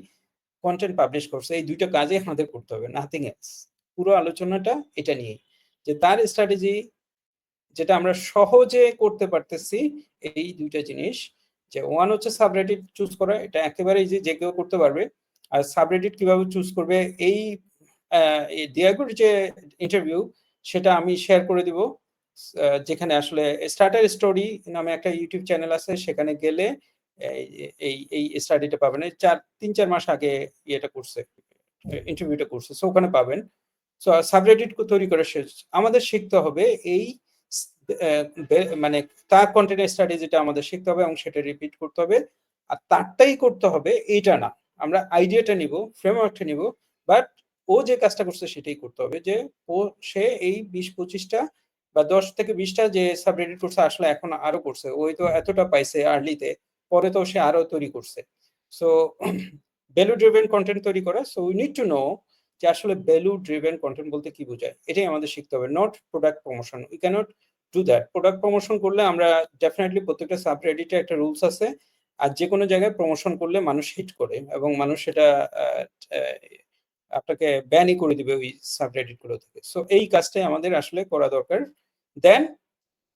কন্টেন্ট পাবলিশ করছে। এই দুইটা কাজই আমাদের করতে হবে, নাথিং এলস। পুরো আলোচনাটা এটা নিয়ে, যে তার স্ট্র্যাটেজি যেটা আমরা সহজে করতে পারতেছি এই দুইটা জিনিস, যে ওয়ান হচ্ছে সাবরেডিট চুজ করা, এটা একেবারে যে কেউ করতে পারবে। আর সাবরেডিট কিভাবে চুজ করবে, এই দিয়াগুর যে ইন্টারভিউ সেটা আমি শেয়ার করে দিব, যেখানে আসলে স্টার্টার স্টোরি নামে একটা ইউটিউব চ্যানেল আছে, সেখানে গেলে এই স্টাডিটা পাবেন। 3-4 মাস আগে ইয়েটা করছে, ইন্টারভিউটা করছে, সো ওখানে পাবেন। সো সাবরেডিট তৈরি করে আমাদের শিখতে হবে এই মানে তার কন্টেন্ট স্ট্র্যাটেজিটা আমাদের শিখতে হবে এবং সেটা রিপিট করতে হবে। আর তারটাই করতে হবে এইটা না, আমরা আইডিয়াটা নিব, ফ্রেমওয়ার্কটা নিব, বাট ও যে কাজটা করছে সেটাই করতে হবে। যে সে এই 20-25টা বা 10 থেকে 20টা যে সাবরেডিট করছে, আসলে এখন আরো করছে, ওই তো এতটা পাইছে আর্লিতে, পরে তো সে আরো তৈরি করছে। সো ভ্যালু ড্রিভেন কন্টেন্ট তৈরি করা। So we need to know যে আসলে ভ্যালু ড্রিভেন কন্টেন্ট বলতে কি বোঝায়, এটাই আমাদের শিখতে হবে, not product promotion. We can't do that. Product promotion করলে আমরা ডেফিনেটলি প্রত্যেকটা সাবরেডিটে একটা রুলস আছে, আর যে কোনো জায়গায় প্রমোশন করলে মানুষ হিট করে এবং মানুষ সেটা আপনাকে ব্যানই করে দিবে ওই সাবরেডিট গুলো থেকে। সো এই কাজটাই আমাদের আসলে করা দরকার। দেন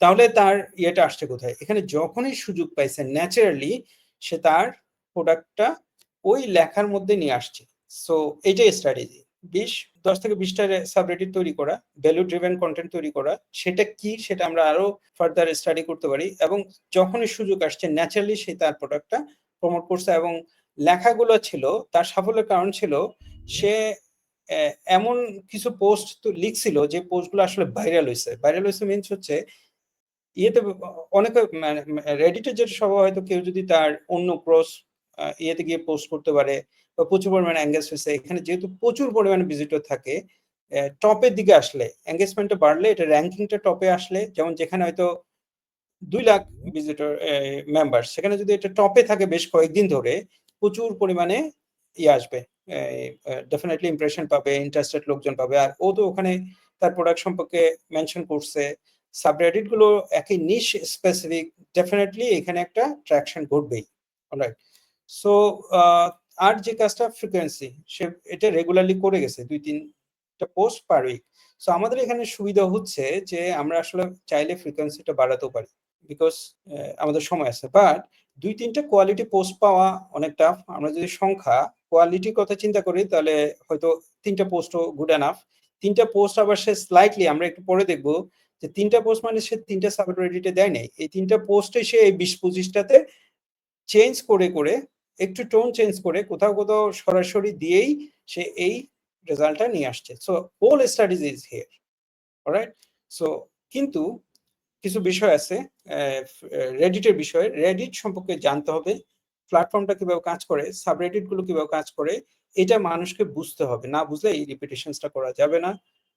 তাহলে তার ইয়েটা আসছে কোথায়, এখানে যখনই সুযোগ পাইছে ন্যাচারালি সে তার প্রোডাক্টটা ওই লেখার মধ্যে নিয়ে আসছে। সো এইটাই স্ট্র্যাটেজি, 10 থেকে 20টা সাবরেডিট তৈরি করা, ভ্যালু ড্রিভেন কন্টেন্ট তৈরি করা, সেটা কি সেটা আমরা আরো ফার্দার স্টাডি করতে পারি, এবং যখনই সুযোগ আসছে ন্যাচারালি সে তার প্রোডাক্টটা প্রমোট করছে। এবং লেখাগুলো ছিল তার সাফল্যের কারণ ছিল সে এমন কিছু পোস্ট তো লিখছিল যে পোস্টগুলো আসলে ভাইরাল হয়েছে। ভাইরাল হয়েছে মিনস হচ্ছে ইয়েতে অনেকে রেডিটের যেটা স্বভাব, হয়তো কেউ যদি তার অন্য ইয়েতে গিয়ে পোস্ট করতে পারে বা প্রচুর পরিমাণে এঙ্গেজ হয়েছে, এখানে যেহেতু প্রচুর পরিমাণে ভিজিটর থাকে, টপের দিকে আসলে এঙ্গেজমেন্টটা বাড়লে, এটা র্যাঙ্কিংটা টপে আসলে, যেমন যেখানে হয়তো 2 লাখ ভিজিটর মেম্বার, সেখানে যদি এটা টপে থাকে বেশ কয়েকদিন ধরে, প্রচুর পরিমাণে ইয়ে আসবে, ডেফিনেটলি ইমপ্রেশন পাবে, ইন্টারেস্টেড লোকজন পাবে। আর ও তো ওখানে তার প্রোডাক্ট সম্পর্কে মেনশন করছে, সাবরেডিট গুলো একই নিশ স্পেসিফিক, ডেফিনেটলি এখানে একটা ট্র্যাকশন ঘটবেই। অলরাইট। সো আর যে কাজটা ফ্রিকোয়েন্সি, সে এটা রেগুলারলি করে গেছে 2-3টা পোস্ট পার উইক। সো আমাদের এখানে সুবিধা হচ্ছে যে আমরা আসলে চাইলে ফ্রিকোয়েন্সিটা বাড়াতেও পারি, বিকজ আমাদের সময় আছে। বাট 2-3টা কোয়ালিটি পোস্ট পাওয়া অনেক টাফ। আমরা যদি সংখ্যা কোয়ালিটির কথা চিন্তা করি, তাহলে হয়তো 3টা পোস্টও গুড এনাফ। 3টা পোস্ট আবার সে স্লাইটলি, আমরা একটু পরে দেখবো যে 3টা পোস্ট মানে সে 3টা সাবরেডিটে দেয় নাই, এই 3টা পোস্টে সে এই 20-25টাতে চেঞ্জ করে করে, একটু টোন চেঞ্জ করে, কোথাও কোথাও সরাসরি দিয়েই সে এই রেজাল্টটা নিয়ে আসছে। So whole strategy is here. Alright. So কিন্তু কিছু বিষয় আছে রেডিটের বিষয়ে, রেডিট সম্পর্কে জানতে হবে, প্ল্যাটফর্মটা কিভাবে কাজ করে, সাবরেডিট গুলো কিভাবে কাজ করে, এটা মানুষকে বুঝতে হবে। না বুঝলে এই রিপিটেশনসটা করা যাবে না,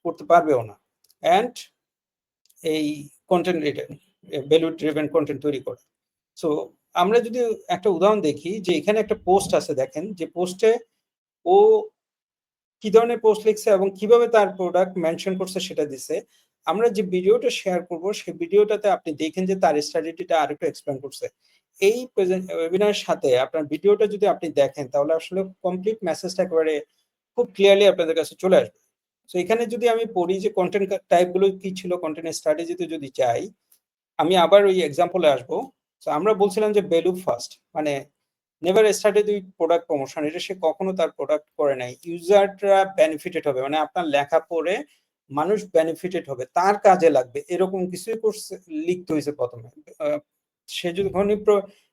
করতে পারবেও না। অ্যান্ড এই কন্টেন্ট ভ্যালু ড্রিভেন কন্টেন্ট তৈরি করে। সো আমরা যদি একটা উদাহরণ দেখি, যে এখানে একটা পোস্ট আছে, দেখেন যে পোস্টে ও কি ধরনের পোস্ট লিখছে এবং কিভাবে তার প্রোডাক্ট মেনশন করছে সেটা দিছে। আমরা যে ভিডিওটা শেয়ার করব সেই ভিডিওটাতে আপনি দেখেন যে তার স্ট্র্যাটেজিটা আরেকটু এক্সপ্লেন করছে। এই ওয়েবিনারের সাথে আপনার ভিডিওটা যদি আপনি দেখেন, তাহলে আসলে কমপ্লিট মেসেজটা একেবারে খুব ক্লিয়ারলি আপনাদের কাছে চলে আসবে। সো এখানে যদি আমি পড়ি যে কন্টেন্ট টাইপগুলো কি ছিল, কন্টেন্ট স্ট্র্যাটেজিতে যদি চাই, আমি আবার ওই এক্সাম্পলে আসবো। সো আমরা বলছিলাম যে ভ্যালু ফার্স্ট, মানে never started with product promotion, এটা সে কখনো তার প্রোডাক্ট করে নাই। ইউজাররা বেনিফিটেড হবে, মানে আপনার লেখা পড়ে মানুষ বেনিফিটেড হবে, তার কাজে লাগবে, এরকম কিছুই করছে, লিখতে হয়েছে প্রথমে। সে যখনই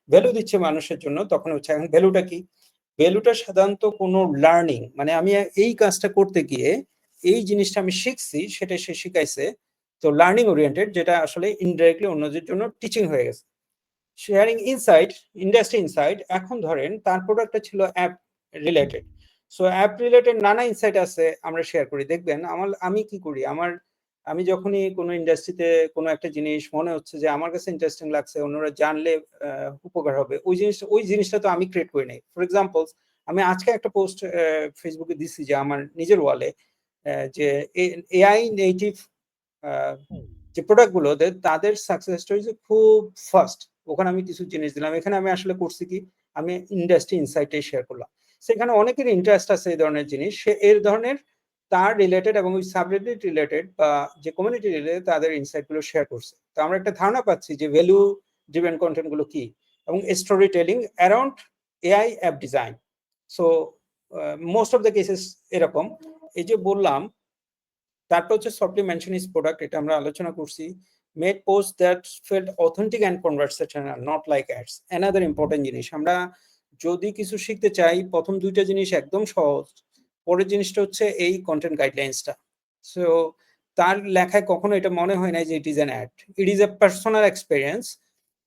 ভ্যালু দিচ্ছে মানুষের জন্য, তখন হচ্ছে। এখন ভ্যালুটা কি? ভ্যালুটা সাধারণত কোনো লার্নিং, মানে আমি এই কাজটা করতে গিয়ে এই জিনিসটা আমি শিখছি, সেটা সে শিখাইছে। তো লার্নিং ওরিয়েন্টেড, যেটা আসলে ইনডাইরেক্টলি অন্যদের জন্য টিচিং হয়ে গেছে। শেয়ারিং ইনসাইট, ইন্ডাস্ট্রি ইনসাইট, এখন ধরেন তার প্রোডাক্টটা ছিল app related. So app related নানা ইনসাইট আছে, আমরা শেয়ার করি। দেখবেন আমি কি করি, আমি যখনই কোনো ইন্ডাস্ট্রিতে কোনো একটা জিনিস মনে হচ্ছে যে আমার কাছে ইন্টারেস্টিং লাগছে, অন্যরা জানলে উপকার হবে, ওই জিনিসটা তো আমি ক্রিয়েট করি নাই। ফর এক্সাম্পল, আমি আজকে একটা পোস্ট ফেসবুকে দিছি যে আমার নিজের ওয়ালে যে এআই নেটিভ যে প্রোডাক্ট গুলো তাদের সাকসেস স্টোরি খুব ফাস্ট। ওখানে আমি কিছু জিনিস দিলাম। এখানে আমি আসলে করছি কি, আমি ইন্ডাস্ট্রি ইনসাইটে শেয়ার করলাম। সেখানে অনেকের ইন্টারেস্ট আছে এই ধরনের জিনিস, সে এর ধরনের তার রিলেটেড এবং ওই সাবরেডিট রিলেটেড বা যে কমিউনিটি রিলেটেড তাদের ইনসাইট গুলো শেয়ার করছে। তো আমরা একটা ধারণা পাচ্ছি যে ভ্যালু ড্রিভেন কন্টেন্ট গুলো কি, এবং story telling around AI app design. So most of the cases এরকম। এই যে বললাম, তারপর হচ্ছে সফটলি মেনশন ইজ প্রোডাক্ট, এটা আমরা আলোচনা করছি। Made post that felt authentic and conversational, not like ads. Another important জিনিস, আমরা যদি কিছু শিখতে চাই, প্রথম দুইটা জিনিস একদম সহজ, পরের জিনিসটা হচ্ছে এই কন্টেন্ট গাইডলাইন্সটা। সো তার লেখায় কখনো এটা মনে হয় না যে it is an add, it is a personal experience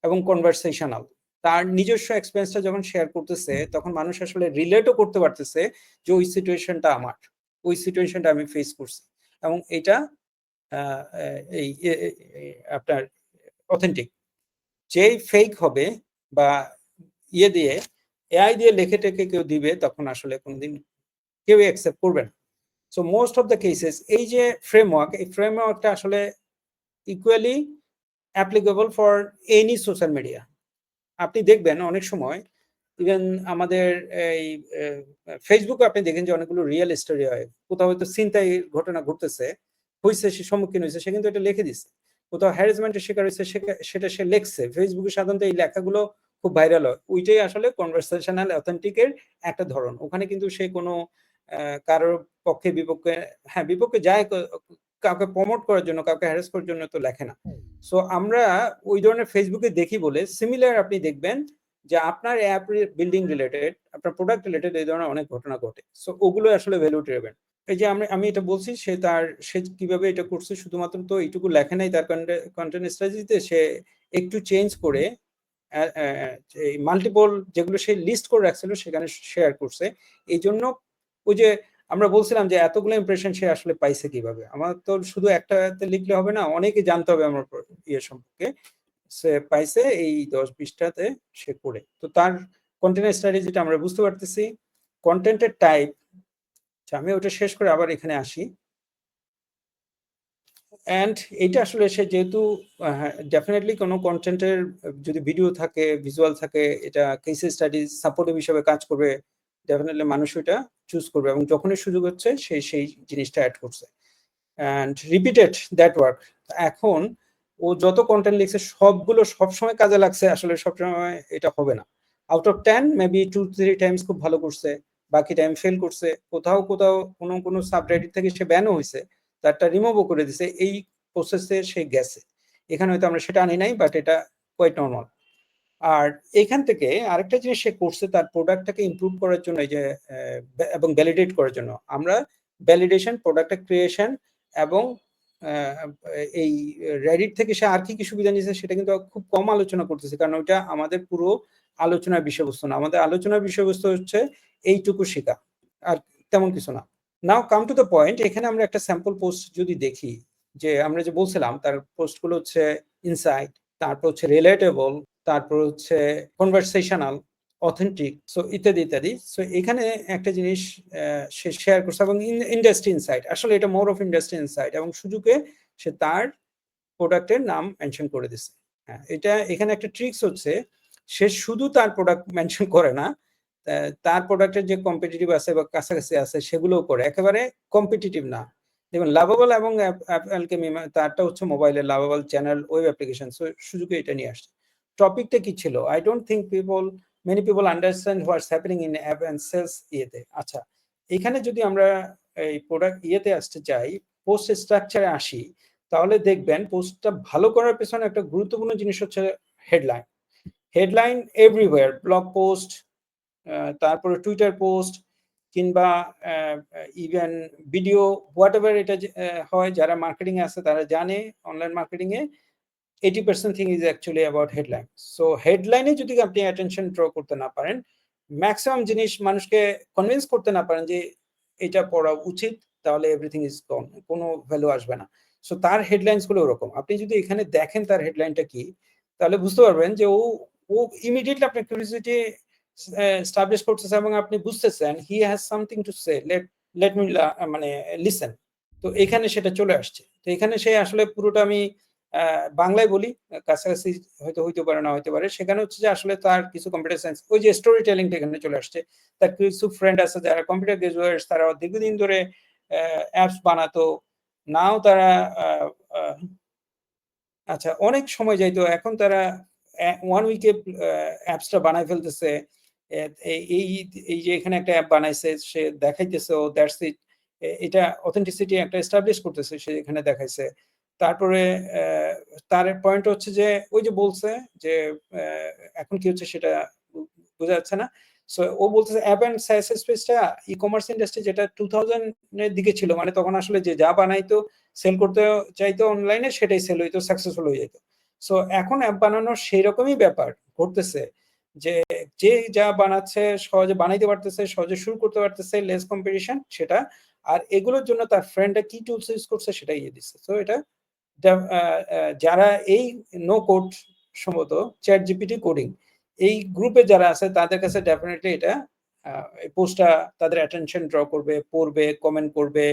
এবং কনভারসেশনাল। তার নিজস্ব এক্সপিরিয়েন্সটা যখন শেয়ার করতেছে তখন মানুষ আসলে রিলেটও করতে পারতেছে যে ওই সিচুয়েশনটা আমার, ওই সিচুয়েশনটা আমি ফেস করছি, এবং এটা এই আপনার অথেন্টিক। যেই ফেক হবে বা ইয়ে দিয়ে এআই দিয়ে লেখে টেকে কেউ দিবে, তখন আসলে কোনোদিন কেউ অ্যাকসেপ্ট করবে না। So most of the cases এই যে ফ্রেমওয়ার্ক, এই ফ্রেমওয়ার্কটা আসলে equally applicable for any social media. আপনি দেখবেন অনেক সময় ইভেন আমাদের এই ফেসবুকে আপনি দেখেন যে অনেকগুলো রিয়েল স্টোরি হয়, কোথাও হয়তো ছিনতাই ঘটনা ঘটতেছে, হয়েছে, সে সম্মুখীন হয়েছে, সে কিন্তু এটা লিখে দিচ্ছে। কোথাও হ্যারাসমেন্টের শিকার হয়েছে, সেটা সে লেখছে। ফেসবুকে সাধারণত এই লেখাগুলো খুব ভাইরাল হয়, ওইটাই আসলে কনভারসেশনাল অথেন্টিকের একটা ধরন। ওখানে কিন্তু সে কোনো কারোর পক্ষে বিপক্ষে, হ্যাঁ বিপক্ষে যায়, কাউকে প্রমোট করার জন্য, কাউকে হ্যারাস করার জন্য তো লেখে না। সো আমরা ওই ধরনের ফেসবুকে দেখি বলে সিমিলার আপনি দেখবেন যে আপনার অ্যাপ বিল্ডিং রিলেটেড, আপনার প্রোডাক্ট রিলেটেড এই ধরনের অনেক ঘটনা ঘটে। সো ওগুলো আসলে ভ্যালু ড্রিভেন। এই যে আমি এটা বলছি, সে কিভাবে এটা করছে, শুধুমাত্র তো এইটুকু লেখে নাই তার কন্টেন্ট স্ট্র্যাটেজিতে, সে একটু চেঞ্জ করে এই মাল্টিপল যেগুলো সে লিস্ট করে রাখছিল সেখানে শেয়ার করছে। এই জন্য ওই যে আমরা বলছিলাম যে এতগুলো ইমপ্রেশন সে আসলে পাইছে কিভাবে, আমার তো শুধু একটাতে লিখলে হবে না, অনেকে জানতে হবে আমার ইয়ে সম্পর্কে। সে পাইছে এই 10-20টাতে সে করে। তো তার কন্টেন্ট স্ট্র্যাটেজিটা আমরা বুঝতে পারতেছি। কন্টেন্টের টাইপ, আমি ওটা শেষ করে আবার এখানে আসি। অ্যান্ড এইটা আসলে সে যেহেতু ডেফিনেটলি কোনো কন্টেন্টের যদি ভিডিও থাকে, ভিজুয়াল থাকে, এটা কেস স্টাডি সাপোর্টিভ হিসেবে কাজ করবে, ডেফিনেটলি মানুষ ওইটা চুজ করবে, এবং যখনই সুযোগ হচ্ছে সেই জিনিসটা অ্যাড করছে। And repeated that work. এখন ও যত কন্টেন্ট লিখছে সবগুলো সবসময় কাজে লাগছে, আসলে সবসময় এটা হবে না। আউট অফ 10 মেবি 2-3 টাইমস খুব ভালো করছে, বাকি টাইম ফেল করছে। কোথাও কোনো সাবরেডিট থেকে সে ব্যানও হয়েছে, তারটা রিমুভও করে দিছে। এই প্রসেসে সে গেছে। এখানে হয়তো আমরা সেটা আনি নাই, বাট এটা কোয়াইট নর্মাল। আর এখান থেকে আরেকটা জিনিস সে করছে, তার প্রোডাক্টটাকে ইমপ্রুভ করার জন্য, এই যে এবং ভ্যালিডেট করার জন্য, আমরা ভ্যালিডেশন, প্রোডাক্টের ক্রিয়েশন এবং এই রেডিট থেকে সে আর কি সুবিধা নিয়েছে সেটা কিন্তু খুব কম আলোচনা করতেছে, কারণ ওইটা আমাদের পুরো আলোচনার বিষয়বস্তু না। আমাদের আলোচনার বিষয়বস্তু হচ্ছে এইটুকু শেখা, আর তেমন কিছু না। নাও কাম টু দ্য পয়েন্ট। এখানে আমরা একটা স্যাম্পল পোস্ট যদি দেখি, যে আমরা যে বলছিলাম তার পোস্টগুলো হচ্ছে ইনসাইট, তারপর হচ্ছে রিলেটেবল, তারপর হচ্ছে কনভারসেশনাল, অথেন্টিক, সো ইত্যাদি ইত্যাদি। সো এখানে একটা জিনিস সে শেয়ার করছে, এবং ইন্ডাস্ট্রি ইনসাইট, আসলে এটা মোর অফ ইন্ডাস্ট্রি ইনসাইট, এবং সুযোগে সে তার প্রোডাক্টের নাম মেনশন করে দিচ্ছে। হ্যাঁ, এটা এখানে একটা ট্রিক্স হচ্ছে, সে শুধু তার প্রোডাক্ট মেনশন করে না, তার প্রোডাক্টের যে কম্পিটিটিভ আছে বা কাছাকাছি আছে সেগুলোও করে, একেবারে কম্পিটিটিভ না। দেখুন লাভেবল এবং অ্যালকেমি, তারটা হচ্ছে মোবাইলের লাভেবল চ্যানেল ওয়েব অ্যাপ্লিকেশন, সুযোগে এটা নিয়ে আসছে। টপিকটা কি ছিল? I don't think many people understand what's happening in app and sales ইয়েতে। আচ্ছা, এখানে যদি আমরা এই প্রোডাক্ট ইয়েতে আসতে চাই, পোস্ট স্ট্রাকচারে আসি, তাহলে দেখবেন পোস্টটা ভালো করার পেছনে একটা গুরুত্বপূর্ণ জিনিস হচ্ছে headline. Headline everywhere, blog post, তারপরে টুইটার পোস্ট, কিংবা ইভেন ভিডিও, হোয়াট এভার এটা হয়, যারা মার্কেটিং আছে তারা জানে অনলাইন মার্কেটিং এ 80% thing is actually about headline. So হেডলাইনে যদি আপনি অ্যাটেনশন ড্র করতে না পারেন, ম্যাক্সিমাম জিনিস মানুষকে কনভিন্স করতে না পারেন যে এটা পড়া উচিত, তাহলে এভরিথিং ইজ গন, কোনো ভ্যালু আসবে না। সো তার হেডলাইন্স গুলো ওরকম। আপনি যদি এখানে দেখেন তার হেডলাইনটা কি, তাহলে বুঝতে পারবেন যে ও ইমিডিয়েটলি আপনার কিউরিওসিটি এস্টাবলিশ করতেছে এবং আপনি বুঝতেছেন he has something to say, let me মানে লিসেন। তো এখানে সেটা চলে আসছে। তো এখানে সে আসলে পুরোটা আমি বাংলায় বলি, কাছাকাছি হয়তো হইতে পারে না হইতে পারে। সেখানে হচ্ছে যে আসলে তার কিছু কম্পিউটার সায়েন্স ওই যে স্টোরি টেলিংটা এখানে চলে আসছে। তার কিছু ফ্রেন্ড আছে যারা কম্পিউটার গ্রাজুয়েটস, তারা দীর্ঘদিন ধরে অ্যাপস বানাতো। নাও তারা আ আ আচ্ছা, অনেক সময় যাইতো। এখন তারা 1 উইকে অ্যাপসটা বানায় ফেলতেছে। এ এই এই যে এখানে একটা অ্যাপ বানাইছে, সে দেখাইতেছে ও দ্যাটস ইট। এটা অথেন্টিসিটি একটা এস্টাবলিশ করতেছে, সে এখানে দেখাইছে। তারপরে তার পয়েন্ট হচ্ছে যে ওই যে বলছে যে অ্যা এখন কি হচ্ছে সেটা বোঝা যাচ্ছে না। সো ও বলতেছে অ্যাপ অ্যান্ড সাইস স্পেসটা ই-কমার্স ইন্ডাস্ট্রি যেটা 2000 এর দিকে ছিল। মানে তখন আসলে যে যা বানাইতো, সেল করতে চাইতো অনলাইনে, সেটাই সেল হইতো, সাকসেসফুল হয়ে যেত। সো এখন অ্যাপ বানানোর সেইরকমই ব্যাপার ঘটতেছে যে, যে যা বানাচ্ছে সহজে বানাইতে পারতেছে, সহজে শুরু করতে পারতেছে, লেস কম্পিটিশন সেটা। আর এগুলোর জন্য তার ফ্রেন্ডরা কি টুলস ইউজ করছে সেটাই দিচ্ছে। সো এটা যারা এই নো কোড সম্ভবত ChatGPT কোডিং এই গ্রুপে যারা আছে তাদের কাছে ডেফিনিটলি এটা এই পোস্টটা তাদের অ্যাটেনশন ড্র করবে, পড়বে, কমেন্ট করবে,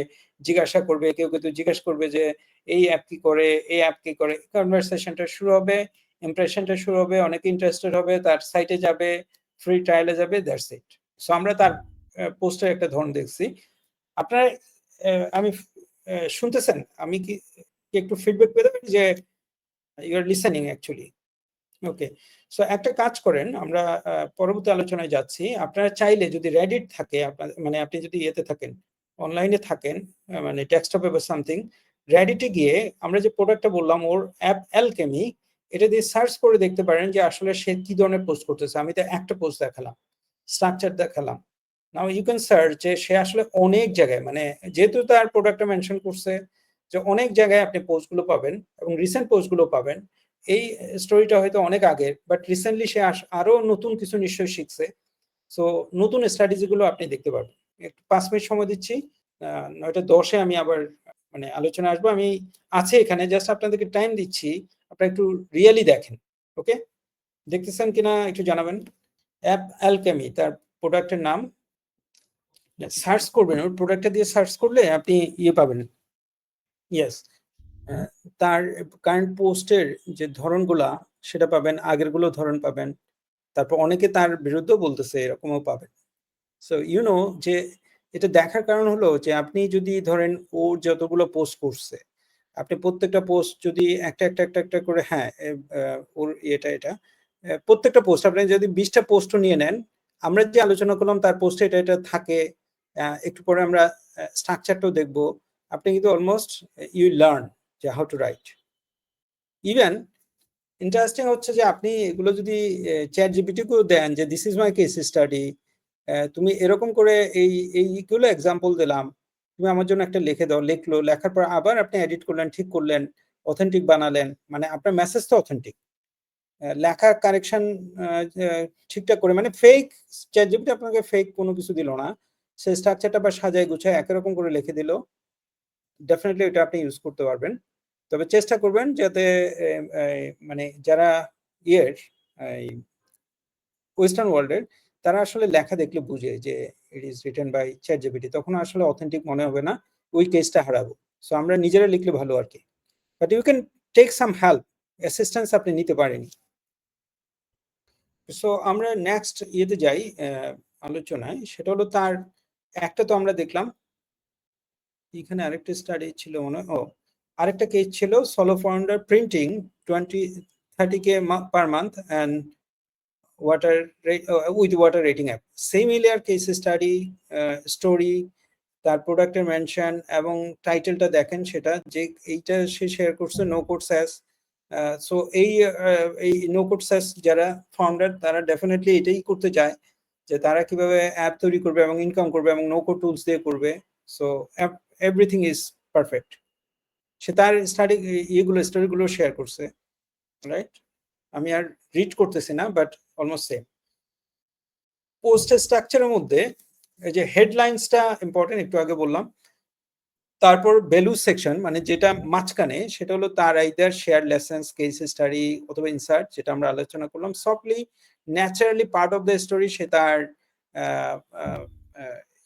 জিজ্ঞাসা করবে। কেউ জিজ্ঞেস করবে যে এই অ্যাপ কি করে, এই অ্যাপ কি করে? কনভারসেশনটা শুরু হবে, ইমপ্রেশনটা শুরু হবে, অনেকে ইন্টারেস্টেড হবে, তার সাইটে যাবে, ফ্রি ট্রায়ালে যাবে, দ্যাটস ইট। সো আমরা তার পোস্টের একটা ধরন দেখছি। আপনারা আমি শুনতেছেন? আমি কি একটু ফিডব্যাক পেতে পারি যে you are listening actually? Okay. So একটা কাজ করেন, আমরা পরবর্তী আলোচনায় যাচ্ছি। আপনারা চাইলে যদি Reddit থাকে মানে আপনি যদি ইয়েতে থাকেন, অনলাইনে থাকেন, মানে ডেস্কটপে বা সামথিং, Reddit এ গিয়ে আমরা যে প্রোডাক্টটা বললাম ওর অ্যাপ Alchemy, এটা দিয়ে সার্চ করে দেখতে পারেন যে আসলে সে কি ধরনের পোস্ট করতেছে। আমি তো একটা পোস্ট দেখালাম, স্ট্রাকচার দেখালাম। নাও ইউ ক্যান সার্চ যে সে আসলে অনেক জায়গায়, মানে যেহেতু তার প্রোডাক্টটা মেনশন করছে যে অনেক জায়গায় আপনি পোস্টগুলো পাবেন এবং রিসেন্ট পোস্টগুলো পাবেন। এই স্টোরিটা হয়তো অনেক আগের, বাট রিসেন্টলি সে আরো নতুন কিছু নিশ্চয়ই শিখছে। সো নতুন স্ট্র্যাটেজি গুলো আপনি দেখতে পারবেন। একটু ৫ মিনিট সময় দিচ্ছি। ৯:১০ এ আমি আবার মানে আলোচনায় আসবো। আমি আছি এখানে, জাস্ট আপনাদেরকে টাইম দিচ্ছি। আপনারা একটু রিয়ালি দেখেন। ওকে? দেখতেছেন কিনা একটু জানাবেন। অ্যাপ অ্যালকেমি তার প্রোডাক্টের নাম। সার্চ করবেন, ওই প্রোডাক্টটা দিয়ে সার্চ করলে আপনি ইয়ে পাবেন। ইয়েস। আহ, তার কারেন্ট পোস্টের যে ধরনগুলা সেটা পাবেন, আগেরগুলো ধরন পাবেন। তারপর অনেকে তার বিরুদ্ধেও বলতেছে, এরকমও পাবেন। সো ইউ নো যে এটা দেখার কারণ হলো যে আপনি যদি ধরেন ও যতগুলো পোস্ট করছে, আপনি প্রত্যেকটা পোস্ট যদি একটা করে, হ্যাঁ ওর এটা প্রত্যেকটা পোস্ট আপনি যদি 20টা পোস্টও নিয়ে নেন, আমরা যে আলোচনা করলাম তার পোস্টে এটা থাকে। একটু পরে আমরা স্ট্রাকচারটাও দেখবো। আপনি কিন্তু অলমোস্ট ইউ লার্ন যে how to right. Even interesting হচ্ছে যে আপনি এগুলো যদি ChatGPT-কেও দেন যে this is my case study, তুমি এরকম করে এইগুলো এক্সাম্পল দিলাম, তুমি আমার জন্য একটা লিখে দাও, লিখলো, লেখার পর আবার আপনি এডিট করলেন, ঠিক করলেন, অথেন্টিক বানালেন, মানে আপনার মেসেজ তো অথেন্টিক। লেখা কারেকশন ঠিকঠাক করে, মানে ফেক ChatGPT আপনাকে ফেক কোনো কিছু দিল না, সে স্ট্রাকচারটা বা সাজায় গুছায় একই রকম করে লিখে দিল। ডেফিনেটলি এটা আপনি ইউজ করতে পারবেন। তবে চেষ্টা করবেন যাতে মানে যারা ইয়ের ওয়েস্টার্ন ওয়ার্ল্ডের, তারা আসলে লেখা দেখলে বুঝে যে it is written by ChatGPT, তখন আসলে অথেন্টিক মনে হবে না, ওই কেসটা হারাবো। সো আমরা নিজেরা লিখলে ভালো আর কি। But you can take some help, assistance আপনি নিতে পারেন। সো আমরা নেক্সট ইয়েতে যাই আলোচনায়, সেটা হলো তার একটা তো আমরা দেখলাম। এখানে আরেকটা স্টাডি ছিল মনে হয়, আরেকটা কেস ছিল solo founder printing 30K per month and water with water rating app. Similar case study, story, তার প্রোডাক্টের মেনশন এবং টাইটেলটা দেখেন, সেটা যে এইটা সে শেয়ার করছে নো কোড স্যাস। সো এই নো কোড স্যাস যারা ফাউন্ডার, তারা ডেফিনেটলি এটাই করতে চায় যে তারা কিভাবে অ্যাপ তৈরি করবে এবং ইনকাম করবে এবং নো কোড টুলস দিয়ে করবে। So everything is perfect. সে তার স্টোরিগুলো শেয়ার করছে, রাইট? আমি আর রিড করতেছি না, বাট অলমোস্ট সেম। পোস্টের স্ট্রাকচারের মধ্যে এই যে হেডলাইন্সটা ইম্পর্টেন্ট, একটু আগে বললাম। তারপর ভ্যালু সেকশন, মানে যেটা মাঝখানে, সেটা হলো তার either share lessons, case study অথবা ইনসার্ট, যেটা আমরা আলোচনা করলাম। Softly naturally part of the story সে তার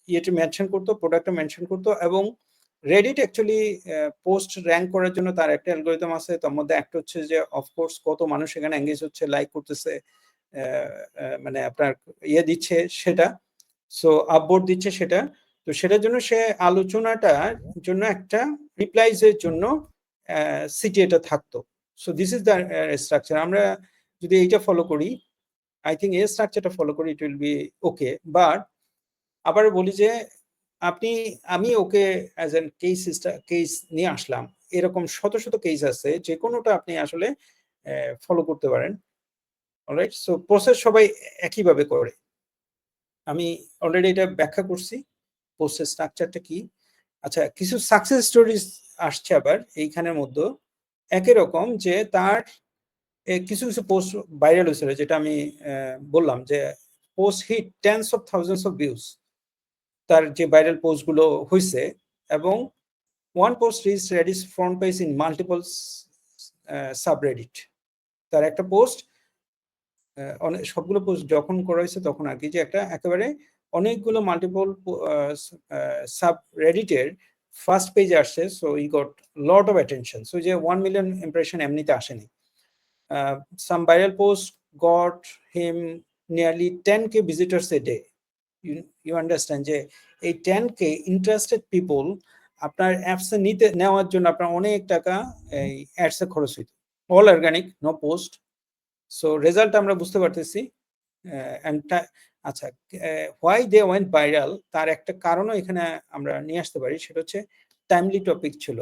ইয়েটা মেনশন করতো, প্রোডাক্টটা মেনশন করতো। এবং রেডিট অ্যাকচুয়ালি পোস্ট র্যাঙ্ক করার জন্য তার একটা অ্যালগরিদম আছে। তার মধ্যে একটা হচ্ছে যে অফকোর্স কত মানুষ এখানে এঙ্গেজ হচ্ছে, লাইক করতেছে, মানে আপনার ইয়ে দিচ্ছে সেটা, সো আপবোর্ড দিচ্ছে সেটা। তো সেটার জন্য সে আলোচনাটার জন্য একটা রিপ্লাইজের জন্য সিটিএটা থাকতো। So this is the structure. আমরা যদি এইটা ফলো করি, আই থিঙ্ক এই স্ট্রাকচারটা ফলো করি, it will be okay. But আবার বলি যে আমি ওকে অ্যাজ এন কেস নিয়ে আসলাম, এরকম শত শত কেস আছে, যে কোনোটা আপনি আসলে ফলো করতে পারেন। অলরাইট, সো প্রসেস সবাই একইভাবে করে। আমি অলরেডি এটা ব্যাখ্যা করছি পোস্টের স্ট্রাকচারটা কি। আচ্ছা, কিছু সাকসেস স্টোরিজ আসছে আবার এইখানের মধ্যে একই রকম, যে তার কিছু কিছু পোস্ট ভাইরাল হয়েছিল, যেটা আমি বললাম যে post hit tens of thousands of views, তার যে ভাইরাল পোস্টগুলো হয়েছে। এবং one post reach Reddit's front page in multiple subreddit. তার একটা পোস্ট অনেক সবগুলো পোস্ট যখন করা হয়েছে তখন আর কি, যে একটা একেবারে অনেকগুলো মাল্টিপল সাব রেডিটের ফার্স্ট পেজে আসছে। So he got lot of attention. So যে 1 মিলিয়ন ইমপ্রেশন এমনিতে আসেনি। Some viral post got him nearly 10K visitors a day. You understand যে এই 10K ইন্টারেস্টেড পিপল আপনার অ্যাপসে নেওয়ার জন্য আপনার অনেক টাকা এই অ্যাডসে খরচ হইত। All organic, no post. So result আমরা বুঝতে পারতেছি। আচ্ছা, হোয়াই দে ওয়েন্ট ভাইরাল, তার একটা কারণও এখানে আমরা নিয়ে আসতে পারি। সেটা হচ্ছে টাইমলি টপিক ছিল,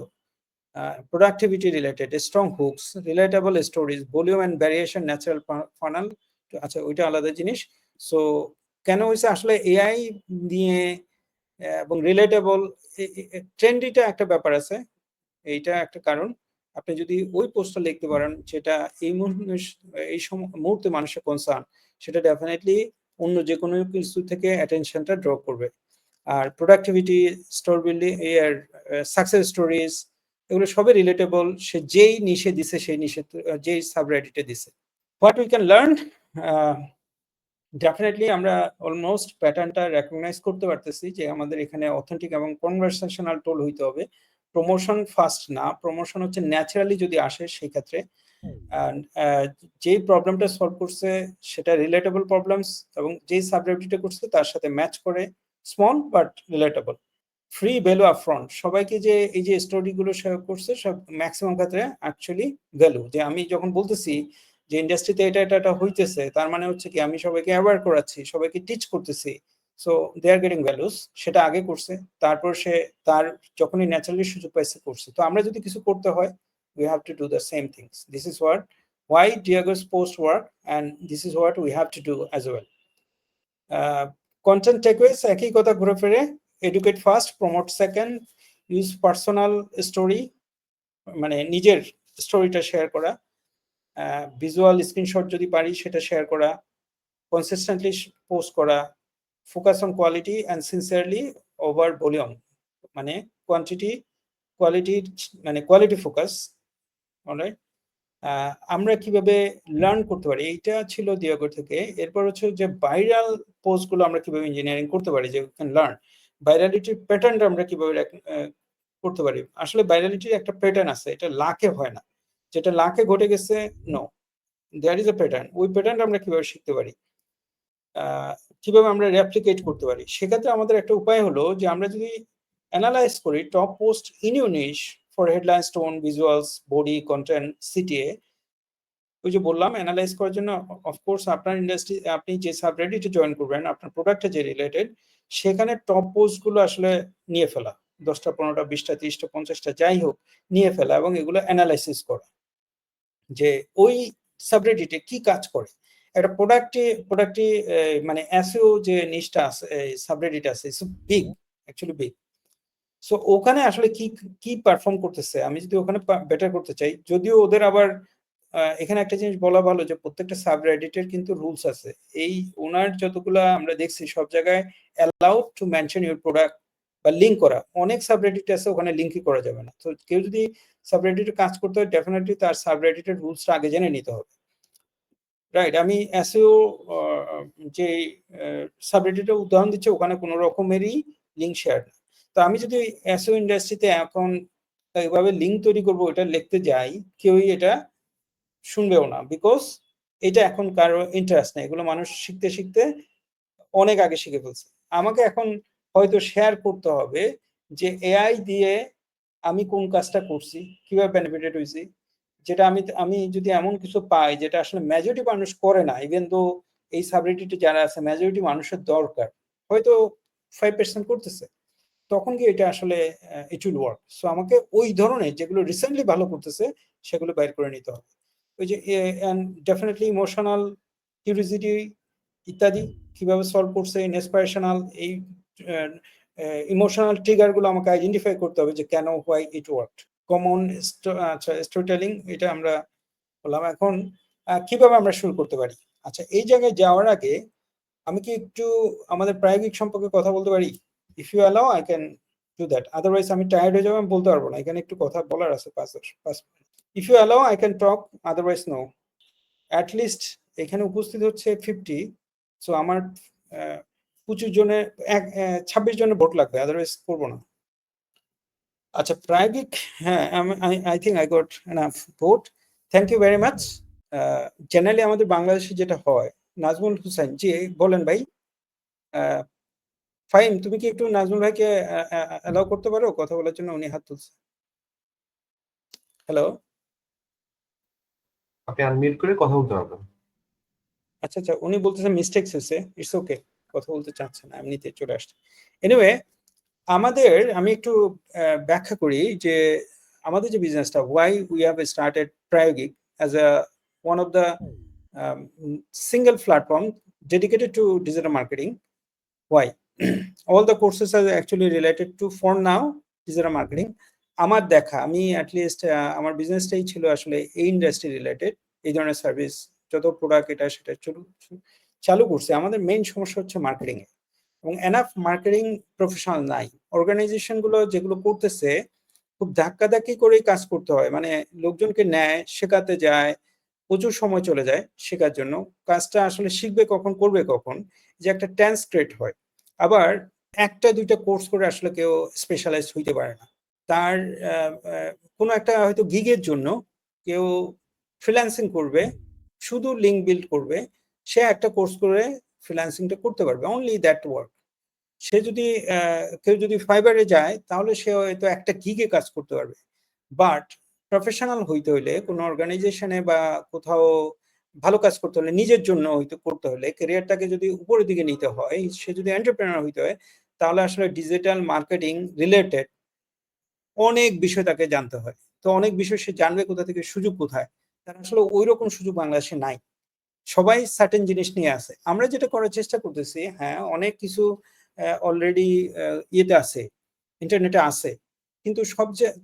productivity related, strong hooks, relatable stories, volume and variation, natural ফানাল। আচ্ছা, ওইটা আলাদা জিনিস। সো কেন হয়েছে আসলে এআই নিয়ে এবং রিলেটেবল ট্রেন্ডিটা একটা ব্যাপার আছে, এইটা একটা কারণ। আপনি যদি ওই পোস্টটা লিখতে পারেন যেটা এই মুহূর্তে মানুষের কনসার্ন, সেটা ডেফিনেটলি অন্য যে কোনো কিছু থেকে অ্যাটেনশনটা ড্র করবে। আর প্রোডাক্টিভিটি, স্টোর বিল্ডিং, এর সাকসেস স্টোরিজ, এগুলো সবই রিলেটেবল। সে যেই নিশে দিছে, সেই নিশে যেই সাবরেডিটে দিছে। What we can learn, definitely আমরা অলমোস্ট প্যাটার্নটা রেকগনাইজ করতে পারতেছি যে আমাদের এখানে অথেন্টিক এবং কনভারসেশনাল টোল হইতে হবে। প্রমোশন ফার্স্ট না, প্রমোশন হচ্ছে ন্যাচারালি যদি আসে সেই ক্ষেত্রে। যেই প্রবলেমটা সলভ করছে সেটা রিলেটেবল প্রবলেমস, এবং যেই সাবজেক্টটা করছে তার সাথে ম্যাচ করে, small but relatable. Free value upfront, সবাইকে যে এই যে স্টোরিগুলো শেয়ার করছে সব ম্যাক্সিমাম ক্ষেত্রে অ্যাকচুয়ালি ভ্যালু। যে আমি যখন বলতেছি যে ইন্ডাস্ট্রিতে এটা হইতেছে, তার মানে হচ্ছে কি আমি সবাইকে অ্যাওয়্যার করাচ্ছি, সবাইকে টিচ করতেছি। So they are getting values. সেটা আগে করছে, তারপর সে তার যখনই ন্যাচারালি সুযোগ পাইছে করছে। তো আমরা যদি কিছু করতে হয়, we have to do the same things. This is why Diego's post work, and this is what we have to do as well. Content takeaways একই কথা ঘুরে ফিরে, educate first, promote second, use personal story, মানে নিজের স্টোরিটা শেয়ার করা, ভিজুয়াল স্ক্রিনশট যদি পারি সেটা শেয়ার করা, কনসিস্টেন্টলি পোস্ট করা, focus on quality and sincerely over volume, মানে কোয়ালিটি, মানে কোয়ালিটি ফোকাস। অলরাইট, আমরা কিভাবে লার্ন করতে পারি, এইটা ছিল দিয়াগো থেকে। এরপর হচ্ছে যে ভাইরাল পোস্টগুলো আমরা কিভাবে ইঞ্জিনিয়ারিং করতে পারি, যে ক্যান লার্ন ভাইরালিটির প্যাটার্নটা আমরা কিভাবে করতে পারি। আসলে ভাইরালিটির একটা প্যাটার্ন আছে, এটা লাখে হয় না। যেটা লাখে ঘটে গেছে, no, there is a pattern. ওই প্যাটার্নটা আমরা কিভাবে শিখতে পারি, কিভাবে আমরা রেপ্লিকেট করতে পারি। সেক্ষেত্রে আমাদের একটা উপায় হলো যে আমরা যদি অ্যানালাইজ করি top post in you niche for headline, tone, visuals, body, content, CTA. ওই যে বললাম অ্যানালাইজ করার জন্য অফকোর্স আপনার ইন্ডাস্ট্রি, আপনি যে সাবরেডিটে জয়েন করবেন, আপনার প্রোডাক্টে যে রিলেটেড, সেখানে টপ পোস্টগুলো আসলে নিয়ে ফেলা, 10টা, 15টা, 20টা, 30টা, 50টা, যাই হোক, নিয়ে ফেলা এবং এগুলো অ্যানালাইসিস করা যে ওই সাবরেডিটে কি কাজ করে। একটা প্রোডাক্টে মানে এসইও যে নিশটা আছে, সাবরেডিট আছে, it's big, actually big. So ওখানে আসলে কি কি পারফর্ম করতেছে, আমি যদি ওখানে বেটার করতে চাই, যদিও ওদের আবার এখানে একটা জিনিস বলা ভালো যে প্রত্যেকটা সাবরেডিটের কিন্তু রুলস আছে। এই ওনার যতগুলা আমরা দেখছি সব জায়গায় allowed to mention your product বা লিঙ্ক করা, অনেক সাবরেডিট আছে ওখানে লিঙ্কই করা যাবে না। তো কেউ যদি সাবরেডিটে কাজ করতে হয়, ডেফিনেটলি তার সাবরেডিটের রুলসটা আগে জেনে নিতে হবে। রাইট? আমি এসইও যে সাবরেডিটের উদাহরণ দিচ্ছি ওখানে কোনো রকমেরই লিঙ্ক শেয়ার না। তো আমি যদি এসইও ইন্ডাস্ট্রিতে এখন এভাবে লিঙ্ক তৈরি করব এটা লিখতে যাই, কেউই এটা শুনবেও না, বিকজ এটা এখন কারো ইন্টারেস্ট নেই। এগুলো মানুষ শিখতে শিখতে অনেক আগে শিখে ফেলছে। আমাকে এখন হয়তো শেয়ার করতে হবে যে এআই দিয়ে আমি কোন কাজটা করছি, কিভাবে বেনিফিটেড হয়েছি, যেটা আমি যদি এমন কিছু পাই যেটা আসলে মেজরিটি মানুষ করে না, ইভেন তো এই সাবরেডিটে যারা আছে মেজরিটি মানুষের দরকার, হয়তো 5% করতেছে, তখন কি এটা আসলে ইট উইল ওয়ার্ক। সো আমাকে ওই ধরনের যেগুলো রিসেন্টলি ভালো করতেছে সেগুলো বাইর করে নিতে হবে। ওই যে ডেফিনেটলি ইমোশনাল কিউরিওসিটি ইত্যাদি কিভাবে সলভ করছে, ইন্সপিরেশনাল এই ইমোশনাল ট্রিগার গুলো আমাকে আইডেন্টিফাই করতে হবে যে কেন, হোয়াই ইট ওয়ার্ক। কমন আচ্ছা স্টোরি টেলিং এটা আমরা বললাম। এখন কিভাবে আমরা শুরু করতে পারি? আচ্ছা, এই জায়গায় যাওয়ার আগে আমি কি একটু আমাদের প্রায়োগিক সম্পর্কে কথা বলতে পারি? If you allow I can do that, otherwise আমি টায়ার্ড হয়ে যাবো, আমি বলতে পারবো না, এখানে একটু কথা বলার আছে 5 minute. If you allow I can talk, otherwise no. At least এখানে উপস্থিত হচ্ছে 50, সো আমার 25 জনে 26 জনের ভোট লাগবে, আদারওয়াইজ করবো না। আচ্ছা, প্রায়োগিক, হ্যাঁ, I think I got enough vote, thank you very much. Generally আমাদের বাংলাদেশে যেটা হয়, নাজমুল হুসাইন জি বলেন ভাই। ফাইম, তুমি কি একটু নাজমুল ভাইকে অ্যালাউ করতে পারো কথা বলার জন্য? উনি হাত তুলছে। হ্যালো, আপনি আনমিউট করে কথা বলতে পারবেন। আচ্ছা আচ্ছা, উনি বলতেছে মিস্টেকস হয়েছে, ইটস ওকে, কথা বলতে চাচ্ছে না, এমনিতে চলে আসছে। এনিওয়ে, আমাদের আমি একটু ব্যাখ্যা করি যে আমাদের যে বিজনেসটা, ওয়াই উই হ্যাভ স্টার্টেড প্রায়োগিক as a one of the single platform dedicated to digital marketing. Why? All the courses are actually related to, for now, digital marketing. আমার দেখা, আমি অ্যাটলিস্ট আমার বিজনেসটাই ছিল আসলে এই ইন্ডাস্ট্রি রিলেটেড, এই ধরনের সার্ভিস যত প্রোডাক্ট এটা সেটা চালু করছে। আমাদের মেইন সমস্যা হচ্ছে মার্কেটিং এ, এবং এনাফ মার্কেটিং প্রফেশনাল নাই। অর্গানাইজেশন গুলো যেগুলো করতেছে খুব ধাক্কাধাক্কি করেই কাজ করতে হয়, মানে লোকজনকে নেয়, শেখাতে যায়, প্রচুর সময় চলে যায় শেখার জন্য। কাজটা আসলে শিখবে কখন, করবে কখন, যে একটা টেন্স ক্রিয়েট হয়। আবার একটা দুইটা কোর্স করে আসলে কেউ স্পেশালাইজড হইতে পারে না। তার কোনো একটা হয়তো গিগের জন্য কেউ ফ্রিল্যান্সিং করবে, শুধু লিঙ্ক বিল্ড করবে, সে একটা কোর্স করে ফ্রিল্যান্সিংটা করতে পারবে, অনলি দ্যাট ওয়ার্ক। সে যদি কেউ যদি ফাইবারে যায় তাহলে সে হয়তো একটা গিগে কাজ করতে পারবে। বাট প্রফেশনাল হইতে হলে কোনো অর্গানাইজেশনে বা কোথাও ভালো কাজ করতে হলে, নিজের জন্য হয়তো করতে হলে, ক্যারিয়ারটাকে যদি উপরের দিকে নিতে হয়, সে যদি এন্টারপ্রেনার হইতে হয়, তাহলে আসলে ডিজিটাল মার্কেটিং রিলেটেড অনেক বিষয় তাকে জানতে হয়। তো অনেক বিষয় সে জানবে কোথা থেকে, সুযোগ কোথায়, তার আসলে ওই রকম সুযোগ বাংলাদেশে নাই। সবাই সার্টেন জিনিস নিয়ে আছে। আমরা যেটা করার চেষ্টা করতেছি, হ্যাঁ, অনেক কিছু অলরেডি ইয়েতে আছে, ইন্টারনেটে আছে, কিন্তু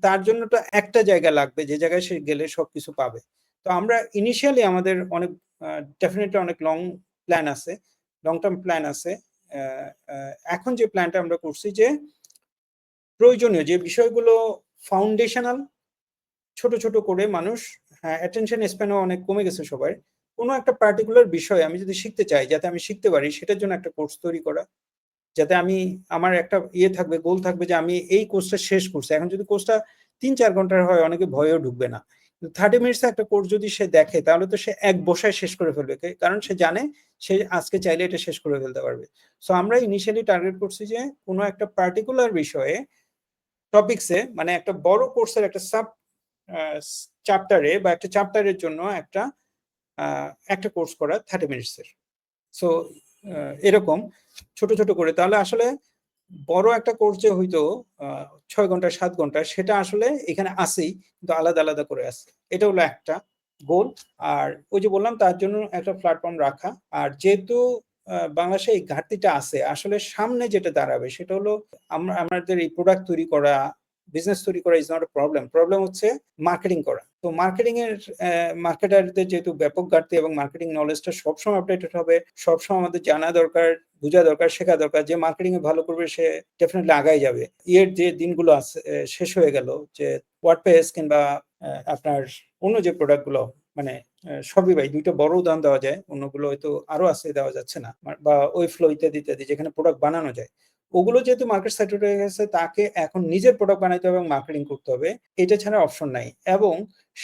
তার জন্য তো একটা জায়গা লাগবে যে জায়গায় সে গেলে সবকিছু পাবে। তো আমরা ইনিশিয়ালি আমাদের অনেক ডেফিনেটলি অনেক লং প্ল্যান আছে, লং টার্ম প্ল্যান আছে। এখন যে প্ল্যানটা আমরা করছি যে প্রয়োজনীয় যে বিষয়গুলো ফাউন্ডেশনাল, ছোট ছোট করে মানুষ, হ্যাঁ, অ্যাটেনশন স্প্যানও অনেক কমে গেছে সবার, কোনো একটা পার্টিকুলার বিষয় আমি যদি শিখতে চাই, যাতে আমি শিখতে পারি, সেটার জন্য একটা কোর্স তৈরি করা, যাতে আমার একটা ইয়ে থাকবে, গোল থাকবে যে আমি এই কোর্সটা শেষ করছি। এখন যদি কোর্সটা 3-4 ঘন্টার হয়, অনেকে ভয়েও ঢুকবে না। 30 মিনিটস একটা কোর্স যদি সে দেখে, তাহলে তো সে এক বসায় শেষ করে ফেলবে, কারণ সে জানে সে আজকে চাইলে এটা শেষ করে ফেলতে পারবে। সো আমরা ইনিশিয়ালি টার্গেট করছি যে কোনো একটা পার্টিকুলার বিষয়ে, টপিকসে, মানে একটা বড় কোর্সের একটা সাব চ্যাপ্টারে বা একটা চ্যাপ্টারের জন্য একটা কোর্স করা 30 মিনিটসের। সো এরকম ছোট ছোট করে, তাহলে আসলে বড় একটা কোর্স যে হইতো 6 ঘন্টা 7 ঘন্টা, সেটা আসলে এখানে আসেই, কিন্তু আলাদা আলাদা করে আছে। এটা হলো একটা গোল। আর ওই যে বললাম, তার জন্য একটা প্ল্যাটফর্ম রাখা। আর যেহেতু বাংলাদেশে এই ঘাটতিটা আছে, আসলে সামনে যেটা দাঁড়াবে সেটা হলো আমাদের এই প্রোডাক্ট তৈরি করা, বিজনেস তৈরি করা is not a problem. Problem হচ্ছে মার্কেটিং করা। তো মার্কেটিং এর মার্কেটারদের যেহেতু ব্যাপক ঘাটতি, এবং মার্কেটিং নলেজটা সবসময় আপডেটেড হবে, সবসময় আমাদের জানা দরকার, বোঝা দরকার, শেখা দরকার। যে মার্কেটিং এ ভালো করবে সে ডেফিনেটলি আগাই যাবে। যে দিনগুলো আছে শেষ হয়ে গেল, যে ওয়ার্ডপ্রেস কিংবা আপনার অন্য যে প্রোডাক্ট গুলো, মানে সবই ভাই ২টা বড় উদাহরণ দেওয়া যায়, অন্যগুলো হয়তো আরো আছে, দেওয়া যাচ্ছে না, বা ওই ফ্লো ইত্যাদি ইত্যাদি যেখানে প্রোডাক্ট বানানো যায়। ওগুলো যেহেতু মার্কেট স্যাচুরেটেড হয়ে গেছে, তাকে এখন নিজের প্রোডাক্ট বানাইতে হবে এবং মার্কেটিং করতে হবে। এটা ছাড়া অপশন নাই। এবং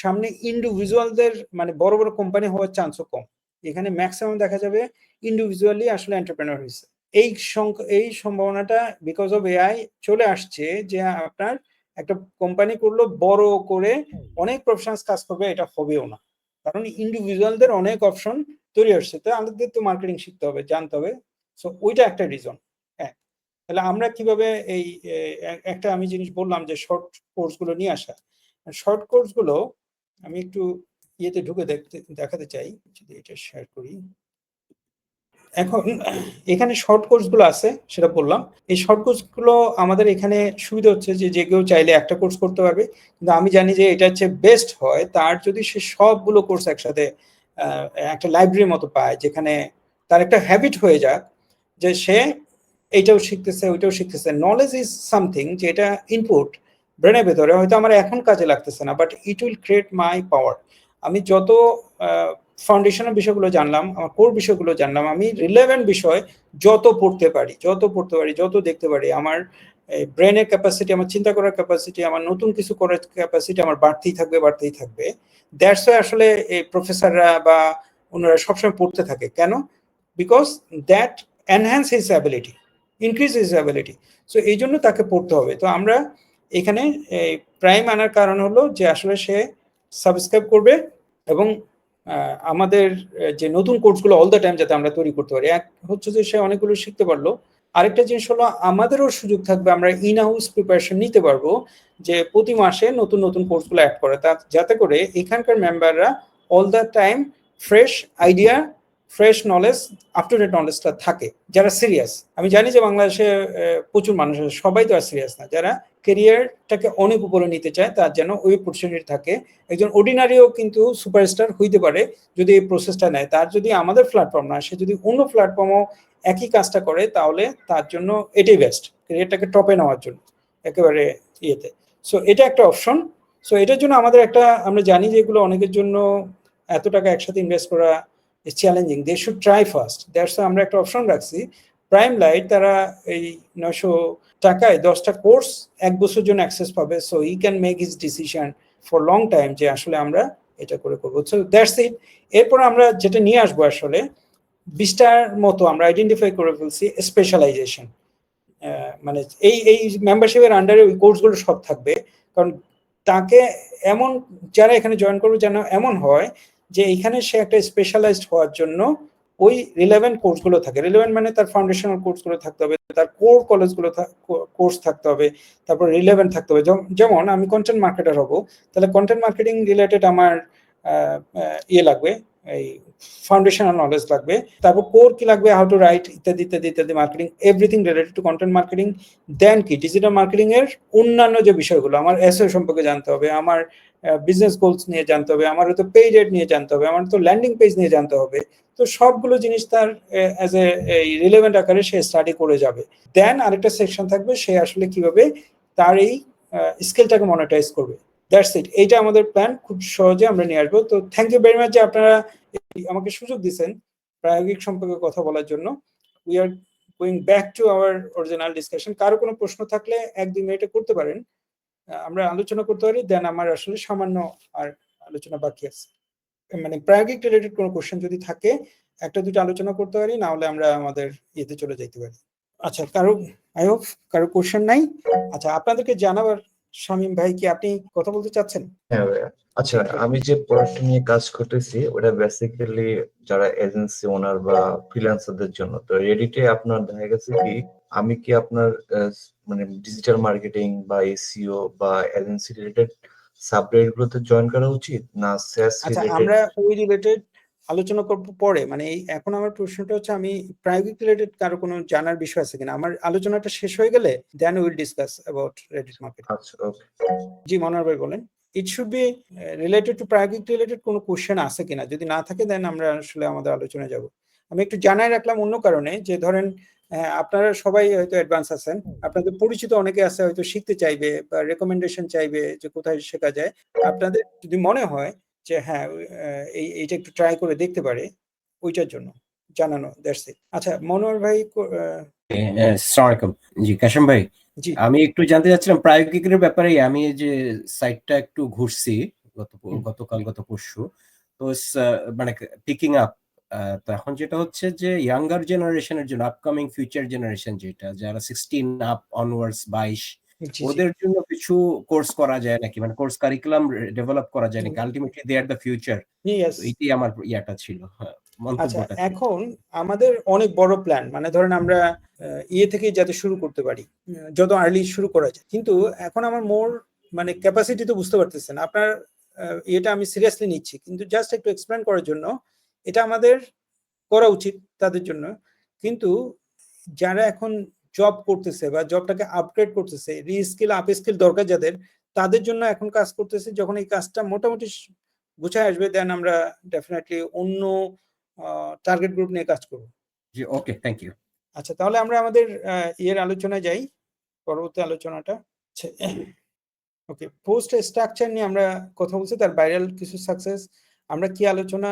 সামনে ইন্ডিভিজুয়ালদের মানে বড় বড় কোম্পানি হওয়ার চান্সও কম। এখানে ম্যাক্সিমাম দেখা যাবে ইন্ডিভিজুয়ালি আসলে এন্টারপ্রেনার হয়েছে। এই সম্ভাবনাটা বিকজ অফ এআই চলে আসছে, যে আপনার একটা কোম্পানি করলো বড় করে অনেক প্রফেশনালস কাজ করবে, এটা হবেও না। কারণ ইন্ডিভিজুয়ালদের অনেক অপশন তৈরি আসছে, তো আমাদের তো মার্কেটিং শিখতে হবে, জানতে হবে। সো ওইটা একটা রিজন। হ্যাঁ, তাহলে আমরা কিভাবে এই একটা আমি জিনিস বললাম যে শর্ট কোর্স গুলো নিয়ে আসা। শর্ট কোর্স গুলো আমি একটু ইয়েতে ঢুকে দেখাতে চাই, যদি এটা শেয়ার করি। এখন এখানে শর্ট কোর্স গুলো আছে, সেটা বললাম। এই শর্ট কোর্স গুলো আমাদের এখানে সুবিধা হচ্ছে যে যে কেউ চাইলে একটা কোর্স করতে পারবে, কিন্তু আমি জানি যে এটা হচ্ছে বেস্ট হয় তার যদি সে সবগুলো কোর্স একসাথে একটা লাইব্রেরির মতো পায়, যেখানে তার একটা হ্যাবিট হয়ে যাক যে সে এইটাও শিখতেছে ওইটাও শিখতেছে। নলেজ ইজ সামথিং, যে এটা ইনপুট ব্রেনের ভেতরে হয়তো আমার এখন কাজে লাগতেছে না, but it will create my power. আমি যত ফাউন্ডেশনাল বিষয়গুলো জানলাম, আমার কোর বিষয়গুলো জানলাম, আমি রিলেভেন্ট বিষয় যত পড়তে পারি যত দেখতে পারি, আমার ব্রেনের ক্যাপাসিটি, আমার চিন্তা করার ক্যাপাসিটি, আমার নতুন কিছু করার ক্যাপাসিটি আমার বাড়তেই থাকবে। দ্যাটস ওয়াই আসলে এই প্রফেসররা বা ওনারা সবসময় পড়তে থাকে কেন? Because that enhance his ability, increase his ability. So এই জন্য তাকে পড়তে হবে। তো আমরা এখানে প্রাইম আনার কারণ হলো যে আসলে সে সাবস্ক্রাইব করবে এবং আমাদের যে নতুন কোর্সগুলো অল দ্য টাইম যাতে আমরা তৈরি করতে পারি। এক হচ্ছে যে সে অনেকগুলো শিখতে পারলো, আরেকটা জিনিস হলো আমাদেরও সুযোগ থাকবে, আমরা ইন হাউস প্রিপারেশন নিতে পারবো, যে প্রতি মাসে নতুন নতুন কোর্সগুলো অ্যাড করে, যাতে করে এখানকার মেম্বাররা all the time fresh idea, fresh knowledge, up to date নলেজটা থাকে, যারা সিরিয়াস। আমি জানি যে বাংলাদেশে প্রচুর মানুষ আছে, সবাই তো আর সিরিয়াস না। যারা ক্যারিয়ারটাকে অনেক উপরে নিতে চায়, তার যেন ওই অপরচুনিটি থাকে। একজন অর্ডিনারিও কিন্তু সুপারস্টার হইতে পারে যদি এই প্রসেসটা নেয়। তার যদি আমাদের প্ল্যাটফর্ম না, সে যদি অন্য প্ল্যাটফর্মও একই কাজটা করে, তাহলে তার জন্য এটাই বেস্ট, ক্যারিয়ারটাকে টপে নেওয়ার জন্য একেবারে ইয়েতে। সো এটা একটা অপশন। সো এটার জন্য আমাদের একটা, আমরা জানি যে এগুলো অনেকের জন্য এত টাকা একসাথে ইনভেস্ট করা challenging, they should try first. That's আমরা একটা অপশন রাখছি প্রাইম লাইট। তারা এই 900 টাকায় 10টা কোর্স 1 বছর জন্য অ্যাক্সেস পাবে। So E can make his decision for long time যে আসলে আমরা এটা করে করবো। So that's it. এরপর আমরা যেটা নিয়ে আসবো, আসলে 20টার মতো আমরা আইডেন্টিফাই করে ফেলছি স্পেশালাইজেশন। মানে এই মেম্বারশিপের আন্ডারে ওই কোর্সগুলো সব থাকবে। কারণ তাকে এমন, যারা এখানে জয়েন করবে যেন এমন হয় যে এখানে সে একটা স্পেশালাইজড হওয়ার জন্য ওই রিলেভেন্ট কোর্সগুলো থাকে। রিলেভেন্ট মানে তার ফাউন্ডেশনাল কোর্সগুলো থাকতে হবে, তার কোর কলেজগুলো কোর্স থাকতে হবে, তারপর রিলেভেন্ট থাকতে হবে। যেমন আমি কন্টেন্ট মার্কেটার হব, তাহলে কন্টেন্ট মার্কেটিং রিলেটেড আমার ইয়ে লাগবে, এই ফাউন্ডেশনাল নলেজ লাগবে। তারপর কোর কি লাগবে, হাউ টু রাইট ইত্যাদি ইত্যাদি ইত্যাদি, marketing, everything related to content marketing. Then কি ডিজিটাল মার্কেটিং এর অন্যান্য যে বিষয়গুলো, আমার এসইও সম্পর্কে জানতে হবে, আমার বিজনেস গোলস নিয়ে জানতে হবে, আমার তো পেজ এড নিয়ে জানতে হবে, আমার তো ল্যান্ডিং পেজ নিয়ে জানতে হবে। তো সবগুলো জিনিস তার অ্যাজ এ রিলেভেন্ট আকারে সে স্টাডি করে যাবে। দেন আরেকটা সেকশন থাকবে, সে আসলে কিভাবে তার এই স্কিলটাকে মনিটাইজ করবে। That's it. এইটা আমাদের প্ল্যান, খুব সহজে আমরা নিয়ে আসবো। তো থ্যাংক ইউ ভেরি মাচ যে আপনারা আমাকে সুযোগ দিচ্ছেন প্রায়োগিক সম্পর্কে কথা বলার জন্য। We are going back to our original discussion. কারো কোনো প্রশ্ন থাকলে 1-2 মিনিটে করতে পারেন, আমরা আলোচনা করতে পারি। দেন আমার আসলে সামান্য আর আলোচনা বাকি আছে, মানে প্রায়োগিক রিলেটেড কোনো কোশ্চেন যদি থাকে 1-2টা আলোচনা করতে পারি, না হলে আমরা আমাদের ইয়েতে চলে যেতে পারি। আচ্ছা, কারো, আই হোপ কারো কোশ্চেন নাই। আচ্ছা, আপনাদেরকে জানাবার, শামীম ভাই কি আপনি কথা বলতে চাচ্ছেন? হ্যাঁ ভাইয়া, আচ্ছা আমি যে পড়াশোনা নিয়ে কাজ করতেছি ওটা বেসিক্যালি যারা এজেন্সি ওনার বা ফ্রিল্যান্সারদের জন্য। তো রেডিটে আপনার দেখা গেছে কি আমি কি আপনার মানে ডিজিটাল মার্কেটিং বা এসইও বা এজেন্সি রিলেটেড সাবরেট গুলোতে জয়েন করা উচিত, না সেলস আচ্ছা, রিলেটেড? আমরা ওই রিলেটেড আলোচনা করবো পরে। মানে এই এখন আমার প্রশ্নটা হচ্ছে, আমি প্রায়োগিক রিলেটেড কারো কোনো জানার বিষয় আছে কিনা। আমার আলোচনাটা শেষ হয়ে গেলে then will discuss about Reddit market. আচ্ছা, ওকে। জি মনোহর ভাই বলেন। It should be related to প্রায়োগিক রিলেটেড কোনো কোশ্চেন আছে কিনা, যদি না থাকে দেন আমরা আসলে আমাদের আলোচনায় যাব। আমি একটু জানাই রাখলাম অন্য কারণে, যে ধরেন আপনারা সবাই হয়তো অ্যাডভান্স আছেন, আপনাদের পরিচিত অনেকে আছে হয়তো শিখতে চাইবে বা রেকমেন্ডেশন চাইবে যে কোথায় শেখা যায়। আপনাদের যদি মনে হয় যে হ্যাঁ এইটা একটু ট্রাই করে দেখতে পারে, ওইটার জন্য জানানো। That's it. আচ্ছা মনোয়ার ভাই আসসালামু আলাইকুম। জি কাশেম ভাই, জি আমি একটু জানতে চাচ্ছিলাম প্রায়োগিকের ব্যাপারে। আমি এই যে সাইটটা একটু ঘুরছি গতকাল গত পরশু, তো মানে পিকিং আপ। তো এখন যেটা হচ্ছে যে ইয়াঙ্গার জেনারেশনের জন্য, আপকামিং ফিউচার জেনারেশন যেটা যারা 16 আপ অনওয়ার্ডস 22, জি জি ওদের জন্য কিছু কোর্স করা যায় নাকি, মানে কোর্স কারিকুলাম ডেভেলপ করা যায় নাকি? Ultimately they are the future. Yes. তো এইটাই আমার ইয়াটা ছিল, হ্যাঁ, আচ্ছা মন্তব্যটা ছিল। এখন আমাদের অনেক বড় প্ল্যান, মানে ধরেন আমরা ইয়ে থেকেই যাতে শুরু করতে পারি, যত আর্লি শুরু করা যায়। কিন্তু এখন আমার মোর মানে ক্যাপাসিটি তো বুঝতে পারতেছেন আপনার, এটা আমি সিরিয়াসলি নিচ্ছি, কিন্তু জাস্ট একটু এক্সপ্লেন করার জন্য এটা আমাদের করা উচিত তাদের জন্য। কিন্তু যারা এখন জব করতেছে বা জবটাকে আপগ্রেড করতেছে, রিস্কিল আপ স্কিল দরকার যাদের, তাদের জন্য এখন কাজ করতেছে। যখন এই কাজটা মোটামুটি গুছায় আসবে, দেন আমরা ডেফিনেটলি অন্য টার্গেট গ্রুপ নিয়ে কাজ করব। জি ওকে, থ্যাংক ইউ। আচ্ছা তাহলে আমরা আমাদের ইয়ের আলোচনায় যাই, পরবর্তী আলোচনাটা। ওকে, পোস্ট স্ট্রাকচার নিয়ে আমরা কথা বলছি, তার ভাইরাল কিছু সাকসেস, আমরা কি আলোচনা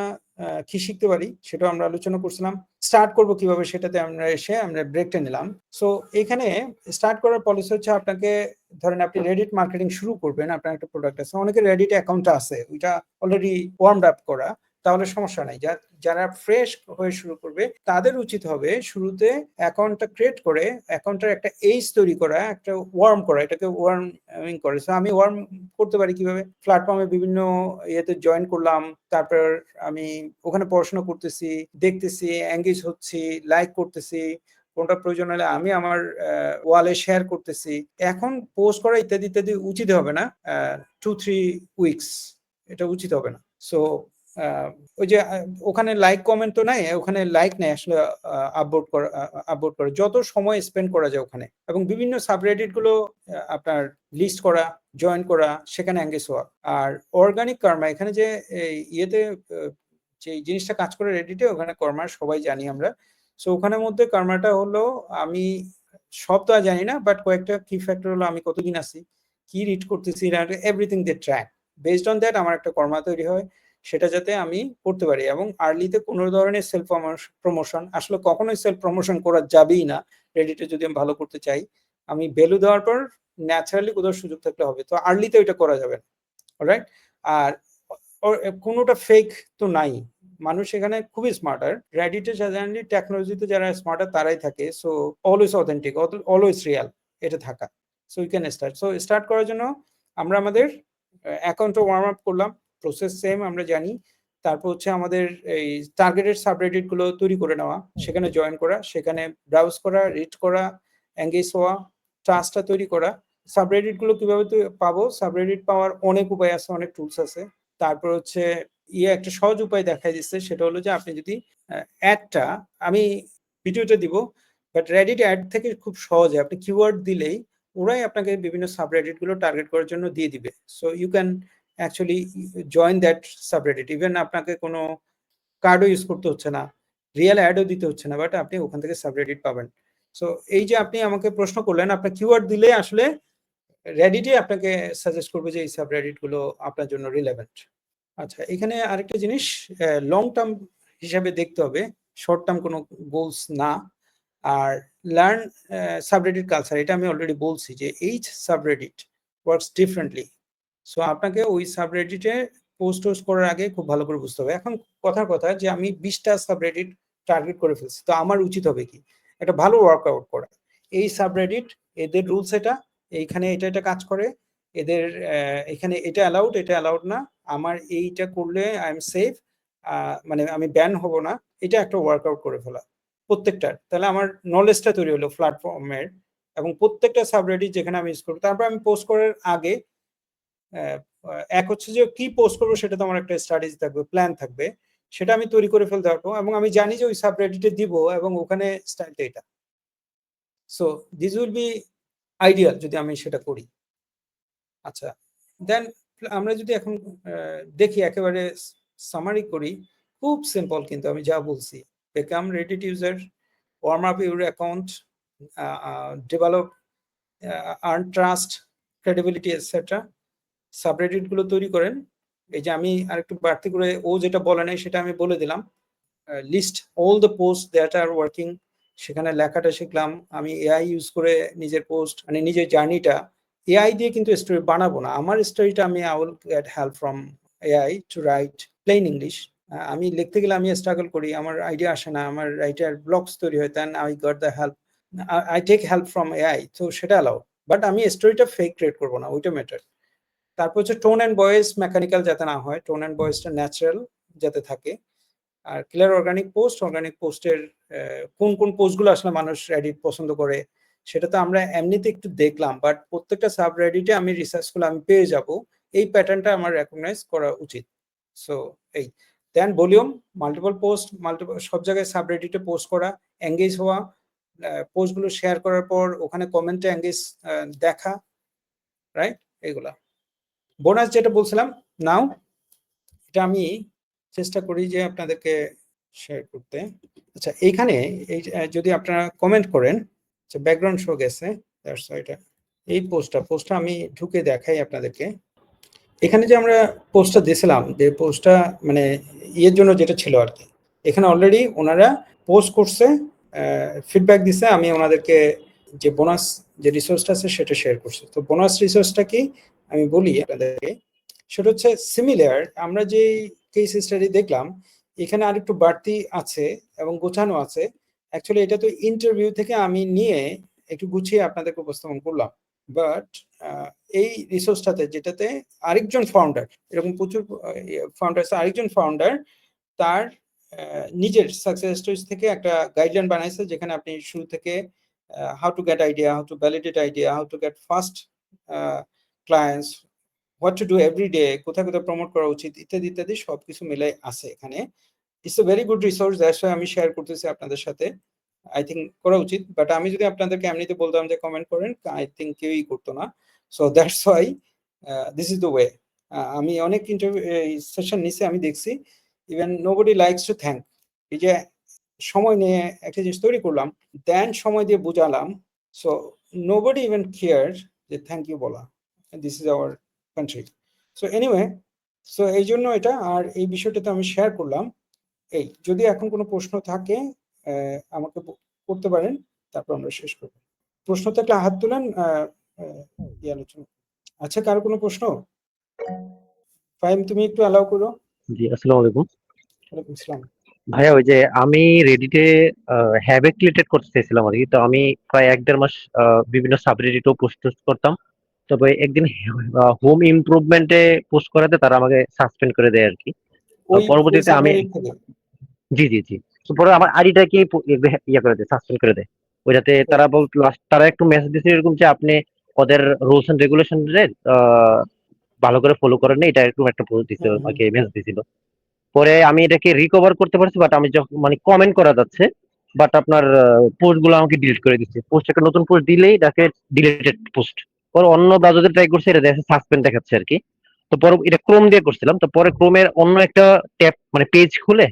কি শিখতে পারি সেটাও আমরা আলোচনা করছিলাম। স্টার্ট করব কিভাবে সেটাতে আমরা ব্রেকটা নিলাম। সো এখানে স্টার্ট করার পলিসি হচ্ছে, আপনাকে ধরেন আপনি রেডিট মার্কেটিং শুরু করবেন, আপনার একটা প্রোডাক্ট আছে, অনেকের রেডিট অ্যাকাউন্ট আছে, ওইটা অলরেডি ওয়ার্মড আপ করা, তাহলে সমস্যা নাই। যারা ফ্রেশ হয়ে শুরু করবে তাদের উচিত হবে শুরুতে অ্যাকাউন্টটা ক্রিয়েট করে অ্যাকাউন্টের একটা এইজ তৈরি করা, একটা ওয়ার্ম করা, এটাকে ওয়ার্মিং করে। সো আমি ওয়ার্ম করতে পারি কিভাবে? প্ল্যাটফর্মে বিভিন্ন ইয়েতে জয়েন করলাম, তারপর আমি ওখানে পড়াশোনা করতেছি, দেখতেছি, এঙ্গেজ হচ্ছি, লাইক করতেছি, কোনটা প্রয়োজন হলে আমি আমার ওয়ালে শেয়ার করতেছি। এখন পোস্ট করা ইত্যাদি ইত্যাদি উচিত হবে না 2-3 উইকস, এটা উচিত হবে না। সো ওই যে ওখানে লাইক কমেন্ট তো নাই, ওখানে লাইক নেই আসলে, আপলোড করা যত সময় স্পেন্ড করা যায় ওখানে, এবং বিভিন্ন সাবরেডিট গুলো আপনার লিস্ট করা, জয়েন করা, সেখানে এঙ্গেজ হওয়া। আর অর্গানিক কর্মা, এখানে যে ইয়েতে যে জিনিসটা কাজ করে রেডিটে, ওখানে কর্মার সবাই জানি আমরা। সো ওখানের মধ্যে কর্মাটা হলো, আমি সব তো আর জানি না, বাট কয়েকটা কি ফ্যাক্টর হলো, আমি কতদিন আছি, কি রিড করতেছি, everything they track. Based on that আমার একটা কর্মা তৈরি হয়, সেটা যাতে আমি করতে পারি। এবং আর্লিতে কোনো ধরনের সেলফ প্রমোশন, আসলে কখনোই সেলফ প্রমোশন করা যাবেই না রেডিটে, যদি আমি ভালো করতে চাই। আমি ভ্যালু দেওয়ার পর ন্যাচারালি কোথাও সুযোগ থাকলে হবে, তো আর্লিতে ওইটা করা যাবে না। অলরাইট। আর কোনোটা ফেক তো নাই, মানুষ এখানে খুবই স্মার্টার। রেডিটে সাধারণত টেকনোলজিতে যারা স্মার্টার তারাই থাকে। So always authentic, always Real, এটা থাকা। So we can start. So start করার জন্য আমরা আমাদের অ্যাকাউন্টটা ওয়ার্ম আপ করলাম, প্রসেস সেম আমরা জানি। তারপর হচ্ছে আমাদের এই টার্গেটেড সাবরেডিট গুলো তৈরি করে নেওয়া, সেখানে জয়েন করা, সেখানে ব্রাউজ করা, রিড করা, এঙ্গেজ হওয়া, ট্রাস্টটা তৈরি করা। সাবরেডিট গুলো কিভাবে পাবো? সাবরেডিট পাওয়ার অনেক উপায় আছে, অনেক টুলস আছে। তারপর হচ্ছে একটা সহজ উপায় দেখাই দিচ্ছে, সেটা হলো যে আপনি যদি অ্যাডটা, আমি ভিডিওটা দিব, বাট রেডিট অ্যাড থেকে খুব সহজে আপনি কিওয়ার্ড দিলেই ওরাই আপনাকে বিভিন্ন সাবরেডিট গুলো টার্গেট করার জন্য দিয়ে দিবে। So you can actually join that subreddit, even আপনাকে কোনো কার্ডও ইউজ করতে হচ্ছে না, রিয়েল অ্যাডও দিতে হচ্ছে না, বাট আপনি ওখান থেকে সাবরেডিট পাবেন। সো এই যে আপনি আমাকে প্রশ্ন করলেন, আপনার কিওয়ার্ড দিলে আসলে রেডিটে আপনাকে সাজেস্ট করবে যে এই সাবরেডিট গুলো আপনার জন্য রিলেভেন্ট। আচ্ছা এখানে আরেকটা জিনিস লং টার্ম হিসাবে দেখতে হবে, শর্ট টার্ম কোনো গোলস না। আর লার্ন সাবরেডিট কালচার, এটা আমি অলরেডি বলছি যে H subreddit works differently. So আপনাকে ওই সাবরেডিটে পোস্ট করার আগে খুব ভালো করে বুঝতে হবে। এখন কথার কথা যে আমি 20টা সাবরেডিট টার্গেট করে ফেলছি, তো আমার উচিত হবে কি? একটা ভালো ওয়ার্কআউট করা। এই সাবরেডিট, এদের রুলস এটা, এইখানে এটা এটা কাজ করে, এদের এখানে এটা অ্যালাউড, এটা অ্যালাউড না, আমার এইটা করলে আই এম সেফ, মানে আমি ব্যান হব না, এটা একটা ওয়ার্কআউট করে ফেলা প্রত্যেকটার। তাহলে আমার নলেজটা তৈরি হলো প্ল্যাটফর্মের, এবং প্রত্যেকটা সাবরেডিট যেখানে আমি ইউজ করবো, তারপর আমি পোস্ট করার আগে এক হচ্ছে যে কি পোস্ট করবো, সেটা তো আমার একটা স্ট্র্যাটেজি থাকবে, প্ল্যান থাকবে, সেটা আমি তৈরি করে ফেলতে পারবো, এবং আমি জানি যে ওই সাবরেডিটে দিব এবং ওখানে স্টাইলটা এটা। So this will be ideal যদি আমি সেটা করি। আচ্ছা দেন আমরা যদি এখন দেখি, একেবারে সামারি করি, খুব সিম্পল, কিন্তু আমি যা বলছি, become Reddit user, warm up your account, develop, earn trust, credibility, etc. Subreddit গুলো তৈরি করেন, এই যে আমি আরেকটু বাড়তি করে ও যেটা বলে নাই সেটা আমি বলে দিলাম, list all the post that are working, সেখানে লেখাটা শিখলাম। আমি এআই ইউজ করে নিজের পোস্ট মানে নিজের জার্নিটা, এআই দিয়ে কিন্তু স্টোরি বানাবো না, আমার স্টোরিটা আমি I will get help from AI to write plain English. আমি লিখতে গেলে আমি স্ট্রাগল করি, আমার আইডিয়া আসে না, আমার রাইটার ব্লকস তৈরি হয়, then I got the help, I take help from AI, তো সেটা অ্যালাউ। বাট আমি স্টোরিটা ফেক ক্রিয়েট করবো না, ওইটা ম্যাটার। তারপর হচ্ছে টোন অ্যান্ড ভয়েস মেকানিক্যাল যাতে না হয়, টোন অ্যান্ড ভয়েসটা ন্যাচারাল যাতে থাকে। আর ক্লিয়ার অর্গানিক পোস্টের কোন কোন পোস্টগুলো আসলে মানুষ রেডিট পছন্দ করে সেটা তো আমরা এমনিতে একটু দেখলাম, বাট প্রত্যেকটা সাব রেডিটে আমি রিসার্চ করলে আমি পেয়ে যাব, এই প্যাটার্নটা আমার রেকগনাইজ করা উচিত। সো এই দেন ভলিউম, মাল্টিপল সব জায়গায় সাব রেডিটে পোস্ট করা, এঙ্গেজ হওয়া, পোস্টগুলো শেয়ার করার পর ওখানে কমেন্টে এঙ্গেজ দেখা, রাইট? এগুলা বোনাস যেটা বলছিলাম নাও, এটা আমি চেষ্টা করি যে আপনাদেরকে শেয়ার করতে। আচ্ছা এইখানে এই যদি আপনারা কমেন্ট করেন, আচ্ছা ব্যাকগ্রাউন্ড শো গেছে, এটা এই পোস্টটা আমি ঢুকে দেখাই আপনাদেরকে। এখানে যে আমরা পোস্টটা দিয়েছিলাম, যে পোস্টটা মানে ইয়ের জন্য যেটা ছিল আর কি, এখানে অলরেডি ওনারা পোস্ট করছে, ফিডব্যাক দিছে, আমি ওনাদেরকে যে বোনাস যে রিসোর্সটা আছে সেটা শেয়ার করছি। তো বোনাস রিসোর্সটা কি আমি বলি আপনাদেরকে, সেটা হচ্ছে সিমিলার আমরা যে কেস স্টাডি দেখলাম, এখানে আরেকটু বাড়তি আছে এবং গোছানো আছে। অ্যাকচুয়ালি এটা তো ইন্টারভিউ থেকে আমি নিয়ে একটু গুছিয়ে আপনাদেরকে উপস্থাপন করলাম, বাট এই রিসোর্সটাতে যেটাতে আরেকজন ফাউন্ডার, এরকম প্রচুর ফাউন্ডার আছে, আরেকজন ফাউন্ডার তার নিজের সাকসেস স্টোরিজ থেকে একটা গাইডলাইন বানাইছে, যেখানে আপনি শুরু থেকে how to get idea, how to validate idea, how to get first clients, what to do every day, কোথায় কোথায় প্রমোট করা উচিত, ইত্যাদি ইত্যাদি সবকিছু মিলে আছে এখানে। It's a very good resource, that's why আমি শেয়ার করতেছি আপনাদের সাথে। আই থিঙ্ক করা উচিত, বাট আমি যদি আপনাদেরকে এমনিতে বলতাম যে কমেন্ট করেন, আই থিঙ্ক কেউই করতো না। So that's why this is the way. আমি অনেক ইন্টারভিউ সেশন নিছি, আমি দেখছি even nobody likes to thank. এই যে সময় নিয়ে একটা জিনিস তৈরি করলাম, দেন সময় দিয়ে বুঝালাম, সো নোবডি ইভেন কেয়ার যে থ্যাংক ইউ বলা, this is our country. So anyway, so এই জন্য এটা, আর এই বিষয়টাতে আমি শেয়ার করলাম। এই যদি এখন কোনো প্রশ্ন থাকে আমাকে করতে পারেন, তারপর আমরা শেষ করব। প্রশ্ন থাকলে হাত তুলেন, আলোচনা। আচ্ছা কারো কোনো প্রশ্ন? ফাহিম তুমি একটু অ্যালাউ করো। জি, আসসালামু আলাইকুম। ওয়ালাইকুম আসসালাম। ভাইয়া, ওই যে আমি রেডিটে হ্যাবিট রিলেটেড করতে চাইছিলাম আর কি। তো আমি প্রায় 1-1.5 মাস বিভিন্ন সাবরেডিটেও পোস্ট করতাম। তবে একদিন হোম ইমপ্রুভমেন্টে পোস্ট করাতে তারা আমাকে সাসপেন্ড করে দেয় আর কি। ওই পরবর্তীতে আমি জি জি জি তো পরে আমার আইডিটাকে ইয়ে করে দেয়, সাসপেন্ড করে দেয়। ওইটাতে তারা তারা একটু মেসেজ দিয়েছে এরকম যে আপনি ওদের রুলস এন্ড রেগুলেশন ভালো করে ফলো করেন না, এটা এরকম একটা পোস্ট দিছিল আমাকে, মেসেজ দিছিল। পরে আমি এটাকে রিকভার করতে পারছি, বাট আমি যখন মানে কমেন্ট করা যাচ্ছে, বাট আপনার পোস্ট গুলো আমাকে ডিলিট করে দিচ্ছে। পোস্ট একটা নতুন পোস্ট দিলেই তাকে ডিলিটেড পোস্ট। পরে অন্য ব্রাউজারে ট্রাই করছে, এটা দেখে সাসপেন্ড দেখাচ্ছে আর কি। তো পরে এটা ক্রোম দিয়ে করছিলাম, তো পরে ক্রোমের অন্য একটা ট্যাব মানে পেজ খুলে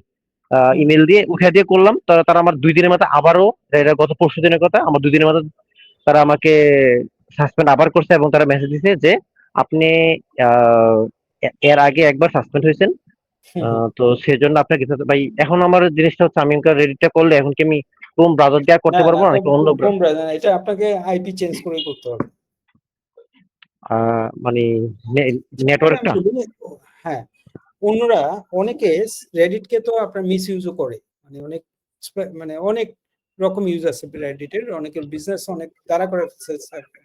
ইমেল দিয়ে উঠে দিয়ে করলাম। তারা আমার 2 দিনের মাথায় আবারও, এটা গত পরশু দিনের কথা, আমার 2 দিনের মাথায় তারা আমাকে সাসপেন্ড আবার করছে, এবং তারা মেসেজ দিছে যে আপনি এর আগে একবার সাসপেন্ড হয়েছেন, তো সেজন্য আপনার কিছু ভাই। এখন আমার জিনিসটা হচ্ছে, আমি রেডিটটা করলে এখন কি আমি ক্রোম ব্রাউজার দিয়ে করতে পারবো না, নাকি অন্য এটা আপনাকে আইপি চেঞ্জ করে করতে হবে, মানে নেটওয়ার্কটা? হ্যাঁ। অন্যরা অনেকে রেডিটকে তো আপনার মিস ইউজও করে, মানে অনেক মানে অনেক রকম ইউজ আছে রেডিটের, অনেকের বিজনেস অনেক তারা করে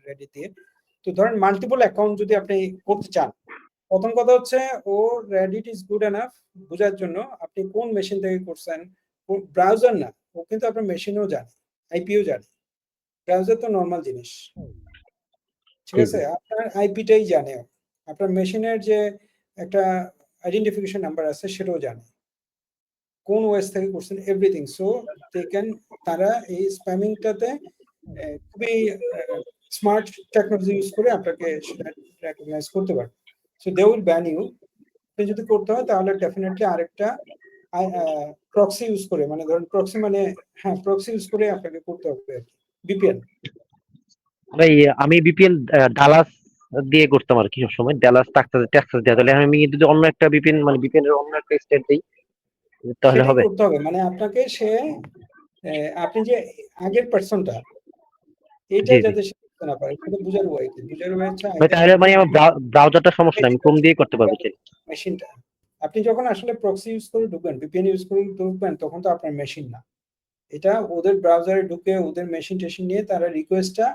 রেডিট দিয়ে। তো ধরেন মাল্টিপল অ্যাকাউন্ট যদি আপনি করতে চান, প্রথম কথা হচ্ছে ও রেডিট ইজ গুড এনাফ বোঝার জন্য আপনি কোন মেশিন থেকে করছেন, ব্রাউজার না, ও কিন্তু আপনার মেশিনও জানে, আইপিও জানে। ব্রাউজার তো নর্মাল জিনিস, ঠিক আছে, আপনার আইপিটাই জানে, আপনার মেশিনের যে একটা আইডেন্টিফিকেশন নাম্বার আছে সেটাও জানে, কোন ওয়েস থেকে করছেন, এভরিথিং। সো দে ক্যান, তারা এই স্প্যামিংটাতে খুবই স্মার্ট টেকনোলজি ইউজ করে আপনাকে সেটা রেকগনাইজ করতে পারে। So they will ban you. যদি করতে হয় তাহলে ডেফিনেটলি আরেকটা প্রক্সি ইউজ করে, মানে ধরুন প্রক্সি মানে হ্যাঁ প্রক্সি ইউজ করে আপনাকে করতে হবে আর কি, বিপিএন। ভাই আমি বিপিএল ডালাস দিয়ে করতাম আর কি সবসময়, ডালাস টেক্সাস দেওয়া। তাহলে আমি যদি অন্য একটা ভিপিএন মানে ভিপিএন এর অন্য একটা স্টেট দিই তাহলে সেটাই হবে? করতে হবে, মানে আপনাকে সে আপনি যে আগের পার্সনটা এটা জি জি যাতে সে বুঝতে না পারে, সেটা বুঝার ওয়ে কি? বুঝার ওয়ে হচ্ছে ভাই, আইদার তাহলে মানে আমার ব্রাউজারটা সমস্যা নেই, আমি ক্রোম দিয়ে করতে পারবো চাইলে। মেশিনটা আপনি যখন আসলে প্রক্সি ইউজ করে ঢুকবেন, ভিপিএন ইউজ করে ঢুকবেন, তখন তো আপনার মেশিন না, এটা ওদের ব্রাউজারে ঢুকে ওদের মেশিন টেশিন নিয়ে তারা রিকোয়েস্টটা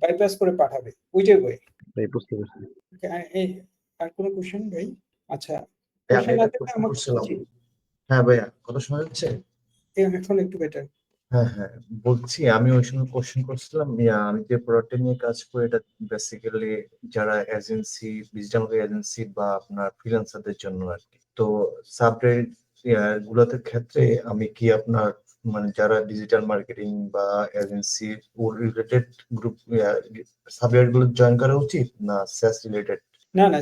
বাইপাস করে পাঠাবে, ওইটাই ওয়ে। ভাই বুঝতে পারছি। আর কোনো কোশ্চেন ভাই? আচ্ছা, ভাইয়া, আমি কোশ্চেন না একটা থাকলে প্রশ্ন আমাকে করছিলাম। জি, হ্যাঁ ভাইয়া, কথা শোনা যাচ্ছে? এখন একটু বেটার। হ্যাঁ হ্যাঁ, বলছি আমি ওই সময় কোশ্চেন করছিলাম, আমি যে প্রোডাক্ট নিয়ে কাজ করি এটা বেসিক্যালি যারা এজেন্সি, ডিজিটাল এজেন্সি বা আপনার ফ্রিল্যান্সারদের জন্য আর কি। তো সাবরেট গুলোতে ক্ষেত্রে আমি কি আপনার মানে যারা ডিজিটাল মার্কেটিং বা এজেন্সি রিলেটেড গ্রুপ সাবরেট গুলো জয়েন করা উচিত, না সেস রিলেটেড? না না,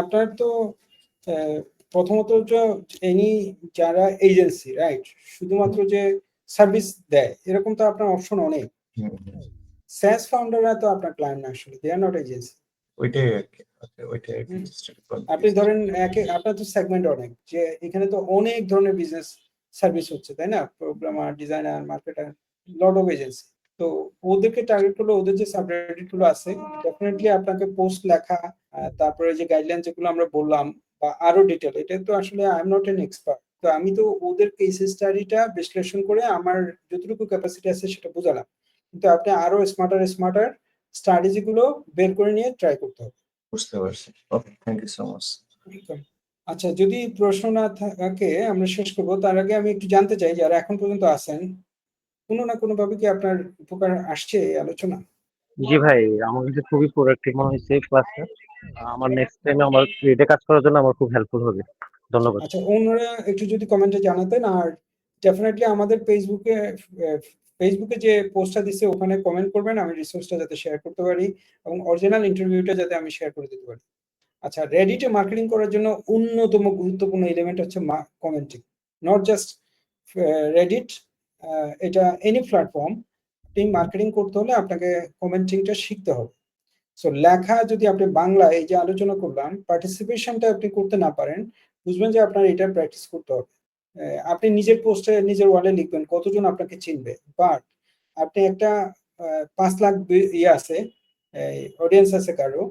আপনার তো প্রথমত যে এনি যারা এজেন্সি রাইট, শুধুমাত্র যে সার্ভিস দেয় এরকম তো আপনার অপশন অনেক। স্যাস ফাউন্ডাররা তো আপনার ক্লায়েন্ট না, আসলে দে আর নট এজেন্সি। ওইটাই আর কি। আচ্ছা, ওইটাই আর কি, just একটু আপনি confused। ধরেন আপনার তো সেগমেন্ট অনেক, যে এখানে তো অনেক ধরনের বিজনেস সার্ভিস হচ্ছে, তাই না? Programmer, designer, marketer, lot of agency. তো ওদেরকে টার্গেট করলে ওদের যে সাবরেডিট গুলো আছে, ডেফিনেটলি আপনাকে পোস্ট লেখা, তারপরে যে গাইডলাইন যেগুলো আমরা বললাম, বা আরো ডিটেল, এটা তো আসলে I am not an expert, তো আমি তো ওদের কেস স্টাডিটা বিশ্লেষণ করে আমার যতটুকু ক্যাপাসিটি আছে সেটা বোঝালাম, কিন্তু আপনি আরো স্মার্টার স্মার্টার স্ট্র্যাটেজি গুলো বের করে নিয়ে ট্রাই করতে হবে। বুঝতে পারছি। ওকে, থ্যাংক ইউ সো মাচ। একদম। আচ্ছা, যদি প্রশ্ন না থাকে আমরা শেষ করবো, তার আগে আমি একটু জানতে চাই যারা এখন পর্যন্ত আছেন, কোনো না কোনো ভাবে কি আপনার উপকার আসছে এই আলোচনা? জি ভাই, আমার কাছে খুবই প্রোডাক্টিভ মনে হয়েছে ক্লাসটা। আমার নেক্সট টাইমে আমার এটা কাজ করার জন্য আমার খুব হেল্পফুল হবে। ধন্যবাদ। আচ্ছা, অন্যরা একটু যদি কমেন্টে জানাতেন, আর ডেফিনেটলি আমাদের ফেসবুকে যে পোস্টটা দিছে ওখানে কমেন্ট করবেন, আমি রিসোর্সটা যাতে শেয়ার করতে পারি এবং অরিজিনাল ইন্টারভিউটা যাতে আমি শেয়ার করে দিতে পারি। আচ্ছা, রেডিটে মার্কেটিং করার জন্য অন্যতম গুরুত্বপূর্ণ এলিমেন্ট হচ্ছে কমেন্টিং। নট জাস্ট রেডিট, এটা এনি প্ল্যাটফর্ম, আপনি মার্কেটিং করতে হলে আপনাকে কমেন্টিংটা শিখতে হবে। সো লেখা যদি আপনি বাংলা এই যে আলোচনা করলাম পার্টিসিপেশনটা আপনি করতে না পারেন, বুঝবেন যে আপনার এটা প্র্যাকটিস করতে হবে। আপনি নিজের পোস্টে নিজের ওয়ালে লিখবেন কতজন আপনাকে চিনবে, বাট আপনি একটা 5 লাখ ইয়ে আছে, অডিয়েন্স আছে কারো,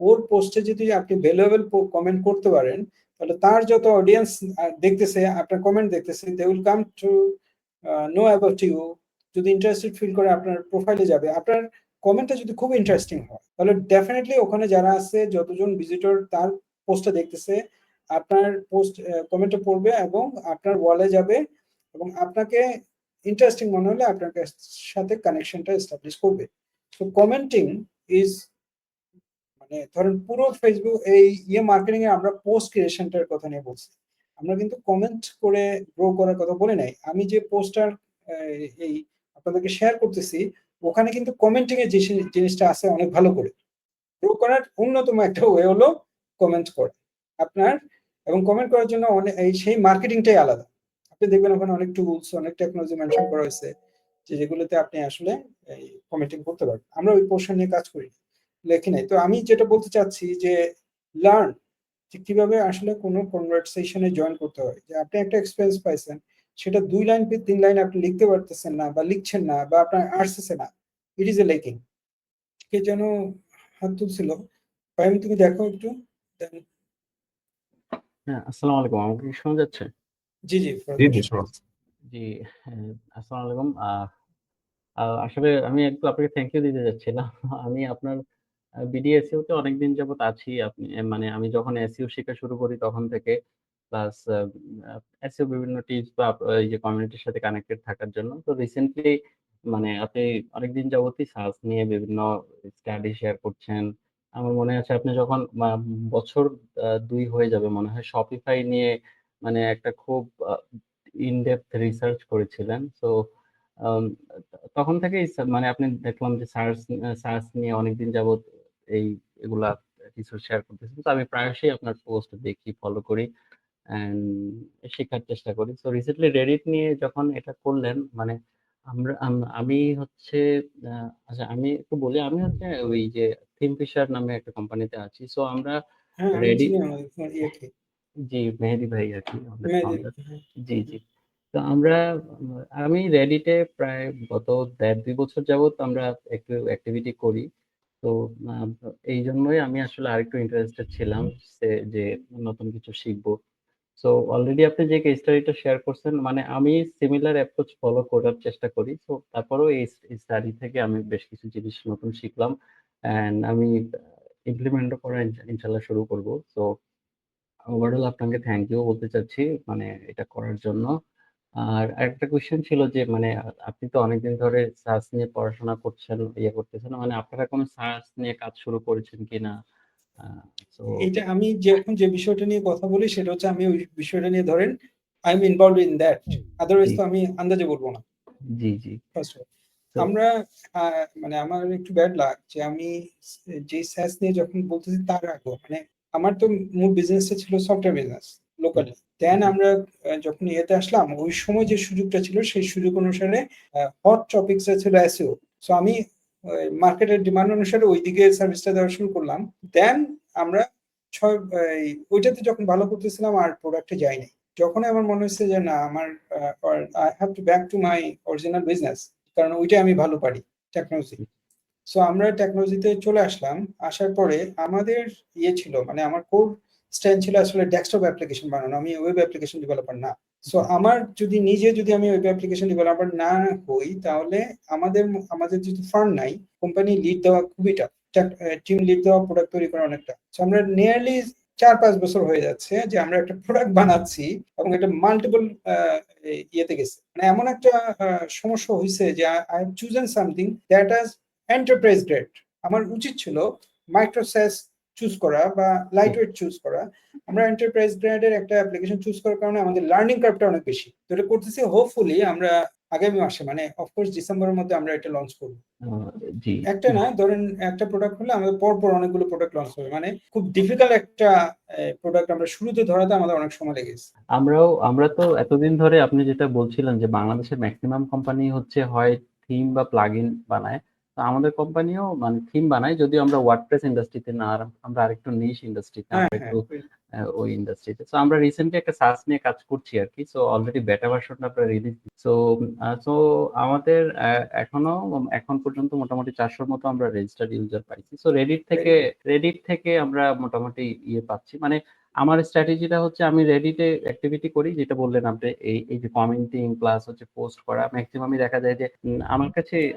ওর পোস্টে যদি আপনি ভ্যালুয়েবল কমেন্ট করতে পারেন, তাহলে তার যত অডিয়েন্স দেখতেছে, আপনার কমেন্ট দেখতেছে, they will come to know about you. যদি ইন্টারেস্টেড ফিল করে আপনার প্রোফাইলে যাবে, আপনার কমেন্টটা যদি খুব ইন্টারেস্টিং হয়, তাহলে ডেফিনেটলি ওখানে যারা আছে, যতজন ভিজিটর তার পোস্টটা দেখতেছে, আপনার পোস্ট কমেন্টে পড়বে এবং আপনার ওয়ালে যাবে, এবং আপনাকে ইন্টারেস্টিং মনে হলে আপনার সাথে কানেকশনটা এস্টাবলিশ করবে। তো কমেন্টিং ইজ, মানে ধরেন পুরো ফেসবুক এই মার্কেটিং এ আমরা পোস্ট ক্রিয়েশনটার কথা নিয়ে বলছি, আমরা কিন্তু কমেন্ট করে গ্রো করার কথা বলে নাই। আমি যে পোস্টার এই আপনাদেরকে শেয়ার করতেছি, ওখানে কিন্তু কমেন্টিং এর যে জিনিসটা আছে অনেক ভালো করে গ্রো করার অন্যতম একটা ওয়ে হলো কমেন্ট করা আপনার, এবং কমেন্ট করার জন্য অনেক সেই মার্কেটিংটাই আলাদা। আপনি দেখবেন ওখানে অনেক টুলস, অনেক টেকনোলজি মেনশন করা হয়েছে, যেগুলোতে আপনি আসলে এই কমেন্টিং করতে পারবেন। আমরা ওই পোর্শন নিয়ে কাজ করি, লেখি নাই। তো আমি যেটা বলতে চাচ্ছি যে লার্ন, যে কিভাবে আসলে কোনো কনভারসেশনে জয়েন করতে হয়, যে আপনি একটা এক্সপেরিয়েন্স পাইছেন, সেটা 2 লাইন 3 লাইন আপনি লিখতে পারতেছেন না বা লিখছেন না বা আপনার আসতেছে না, ইট ইজ এ লেকিং। কে যেন হাত তুলছিল, ফাহিম তুমি দেখো একটু। হ্যাঁ, আসসালামু আলাইকুম। আমাকে কি শোনা যাচ্ছে? জি জি জি জি, শোনা। জি, হ্যাঁ, আসসালামু আলাইকুম। আসলে আমি একটু আপনাকে থ্যাংক ইউ দিতে যাচ্ছিলাম। আমি আপনার BDSEO তে অনেকদিন যাবত আছি। আপনি মানে আমি যখন SEO শেখা শুরু করি তখন থেকে, প্লাস SEO বিভিন্ন টিপস বা এই যে কমিউনিটির সাথে কানেক্টেড থাকার জন্য। তো রিসেন্টলি মানে আপনি অনেকদিন যাবতই সার্চ নিয়ে বিভিন্ন স্টাডি শেয়ার করছেন। আমার মনে আছে আপনি যখন বছর ২ হয়ে যাবে মনে হয় Shopify নিয়ে মানে একটা খুব ইন ডেপথ রিসার্চ করেছিলেন। সো আম তখন থেকেই মানে আপনি দেখলাম যে সার্চ নিয়ে অনেকদিন যাবত এই এগুলা কিছু শেয়ার করতেছেন। তো আমি প্রায়শই আপনার পোস্ট দেখি, ফলো করি অ্যান্ড শেখার চেষ্টা করি। সো রিসেন্টলি Reddit নিয়ে যখন এটা করলেন মানে আমি হচ্ছে আচ্ছা আমি একটু বলি, আমি হচ্ছে ওই যে কিংফিশার নামে একটা কোম্পানিতে আছি। সো আমরা হ্যাঁ, আমি রেডি চিনি আমার ইয়েকে, জি মেহেদী ভাই আর কি আমাদের মেহেদী। ফাউন্ডার। জি। তো আমরা আমি রেডিটে প্রায় গত ১.৫-২ বছর যাবত আমরা একটু অ্যাক্টিভিটি করি। তো আহ, এই জন্যই আমি আসলে আরেকটু ইন্টারেস্টেড ছিলাম যে নতুন কিছু শিখবো। সো অলরেডি আপনি যে কেস স্টাডিটা শেয়ার করছেন, মানে আমি সিমিলার অ্যাপ্রোচ ফলো করার চেষ্টা করি। সো তারপরেও এই স্টাডি থেকে আমি বেশ কিছু জিনিস নতুন শিখলাম এন্ড আমি ইমপ্লিমেন্টও করা ইনশাল্লাহ শুরু করব। সো ওভারঅল আপনাকে থ্যাংক ইউ বলতে চাচ্ছি মানে এটা করার জন্য। আর আরেকটা কোয়েশ্চেন ছিল যে মানে আপনি তো অনেকদিন ধরে সার্চ নিয়ে পড়াশোনা করছেন, করতেছেন, মানে আপনারা কোনো সার্চ নিয়ে কাজ শুরু করেছেন কিনা? সো এটা আমি এখন যে বিষয়টা নিয়ে কথা বলি সেটা হচ্ছে আমি ওই বিষয়টা নিয়ে ধরেন I am involved in that, otherwise জি তো আমি আন্দাজে বলবো না। জি ফার্স্ট অফ তো আমরা মানে আমার একটু ব্যাড লাগ যে আমি যে স্যাস নিয়ে যখন বলতেছি তার আগে মানে আমার তো মূল বিজনেসটা ছিল সফটওয়্যার বিজনেস লোকালি। দেন আমরা যখন ইয়েতে আসলাম ওই সময় যে সুযোগটা ছিল সেই সুযোগ অনুসারে হট টপিকস ছিল এসইও। সো আমি মার্কেটের ডিমান্ড অনুসারে ওই দিকে সার্ভিসটা দেওয়া শুরু করলাম। দেন আমরা ওইটাতে যখন ভালো করতেছিলাম আর প্রোডাক্টে যাইনি, যখন আমার মনে হচ্ছে যে না আমার I have to back to my original business, কারণ ওইটাই আমি ভালো পারি, টেকনোলজি। সো আমরা টেকনোলজিতে চলে আসলাম। আসার পরে আমাদের ইয়ে ছিল মানে আমার কোর স্ট্যান্ড ছিল আসলে ডেস্কটপ অ্যাপ্লিকেশন বানানো, আমি ওয়েব অ্যাপ্লিকেশন ডেভেলপার না। সো আমার যদি আমি ওয়েব অ্যাপ্লিকেশন ডেভেলপার না হই তাহলে আমাদের যদি ফান্ড নাই, কোম্পানি লিড দেওয়া খুবই টাফ, টিম লিড দেওয়া, প্রোডাক্ট তৈরি করা অনেকটা। সো আমরা নিয়ারলি 4-5 বছর হয়ে যাচ্ছে যে আমরা একটা প্রোডাক্ট বানাচ্ছি এবং এটা মাল্টিপল ইয়েতে গেছে, মানে এমন একটা সমস্যা হয়েছে যে I have chosen something that as enterprise grade. আমার উচিত ছিল মাইক্রোসেস চুজ করা বা লাইট ওয়েট চুজ করা। আমরা এন্টারপ্রাইজ গ্রেডের একটা অ্যাপ্লিকেশন চুজ করার কারণে আমাদের লার্নিং কার্ভটা অনেক বেশি। তো এটা করতেছি, হোপফুলি আমরা আগামী মাসে মানে অফকোর্স ডিসেম্বরের মধ্যে আমরা এটা লঞ্চ করবো। জি একটা না ধরেন একটা প্রোডাক্ট হলে আমাদের পরপর অনেকগুলো প্রোডাক্ট লঞ্চ হবে, মানে খুব ডিফিকাল্ট একটা প্রোডাক্ট আমরা শুরুতে ধরাতে আমাদের অনেক সময় লেগেছে। আমরা তো এতদিন ধরে আপনি যেটা বলছিলেন যে বাংলাদেশের ম্যাক্সিমাম কোম্পানি হচ্ছে হয় থিম বা প্লাগইন বানায়। তো আমাদের কোম্পানিও মানে থিম বানায়, যদিও আমরা ওয়ার্ডপ্রেস ইন্ডাস্ট্রিতে না, আমরা আরেকটু নিশ ইন্ডাস্ট্রিতে, হ্যাঁ আমরা হ্যাঁ একটু ওই ইন্ডাস্ট্রিতে। সো আমরা রিসেন্টলি একটা সার্চ নিয়ে কাজ করছি আর কি। সো অলরেডি বেটা ভার্সনটা আমরা রিলিজ। সো সো আমাদের এখন পর্যন্ত মোটামুটি 400-র মতো আমরা রেজিস্টার্ড ইউজার পাইছি। সো রেডিট থেকে আমরা মোটামুটি ইয়ে পাচ্ছি। মানে আমার স্ট্র্যাটেজিটা হচ্ছে আমি রেডিটে অ্যাক্টিভিটি করি, যেটা বললেন আপনি, এই যে কমেন্টিং প্লাস হচ্ছে পোস্ট করা। ম্যাক্সিমামই দেখা যায় যে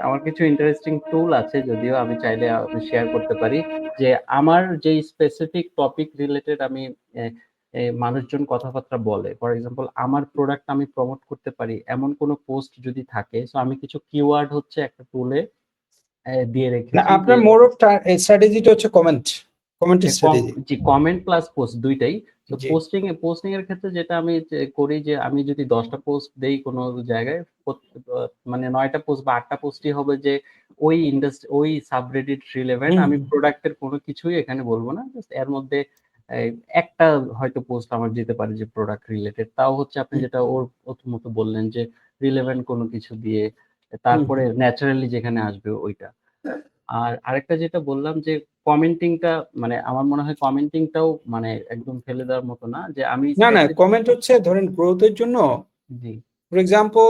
আমার কিছু ইন্টারেস্টিং টুল আছে, যদিও আমি চাইলে শেয়ার করতে পারি, যে আমার যে স্পেসিফিক টপিক রিলেটেড আমি মানুষজন কথাবার্তা বলে, ফর এক্সাম্পল আমার প্রোডাক্ট আমি প্রমোট করতে পারি এমন কোনো পোস্ট যদি থাকে, সো আমি কিছু কিওয়ার্ড হচ্ছে একটা টুলে দিয়ে না রেখেছি। আপনার মোর অফ স্ট্র্যাটেজিটা হচ্ছে কমেন্ট স্ট্র্যাটেজি। জি কমেন্ট প্লাস পোস্ট দুইটাই। তো জি পোস্টিং এর ক্ষেত্রে যেটা আমি করি যে আমি যদি 10টা পোস্ট দেই কোনো জায়গায়, মানে 9টা পোস্ট বা 8টা পোস্টই হবে যে ওই ইন্ডাস্ট্রি, ওই সাবরেডিট রিলেভেন্ট। আমি প্রোডাক্টের কোনো কিছুই এখানে বলবো না, জাস্ট এর মধ্যে একটা হয়তো পোস্ট আমার যেতে পারে যে প্রোডাক্ট রিলেটেড, তাও হচ্ছে আপনি যেটা ওর প্রথমত বললেন যে রিলেভেন্ট কোনো কিছু দিয়ে, তারপরে ন্যাচারালি যেখানে আসবে ওইটা। আর আরেকটা যেটা বললাম যে কমেন্টিংটা, মানে আমার মনে হয় কমেন্টিংটাও মানে একদম ফেলে দেওয়ার মতো না, যে আমি না কমেন্ট হচ্ছে ধরেন গ্রোথের জন্য। G for example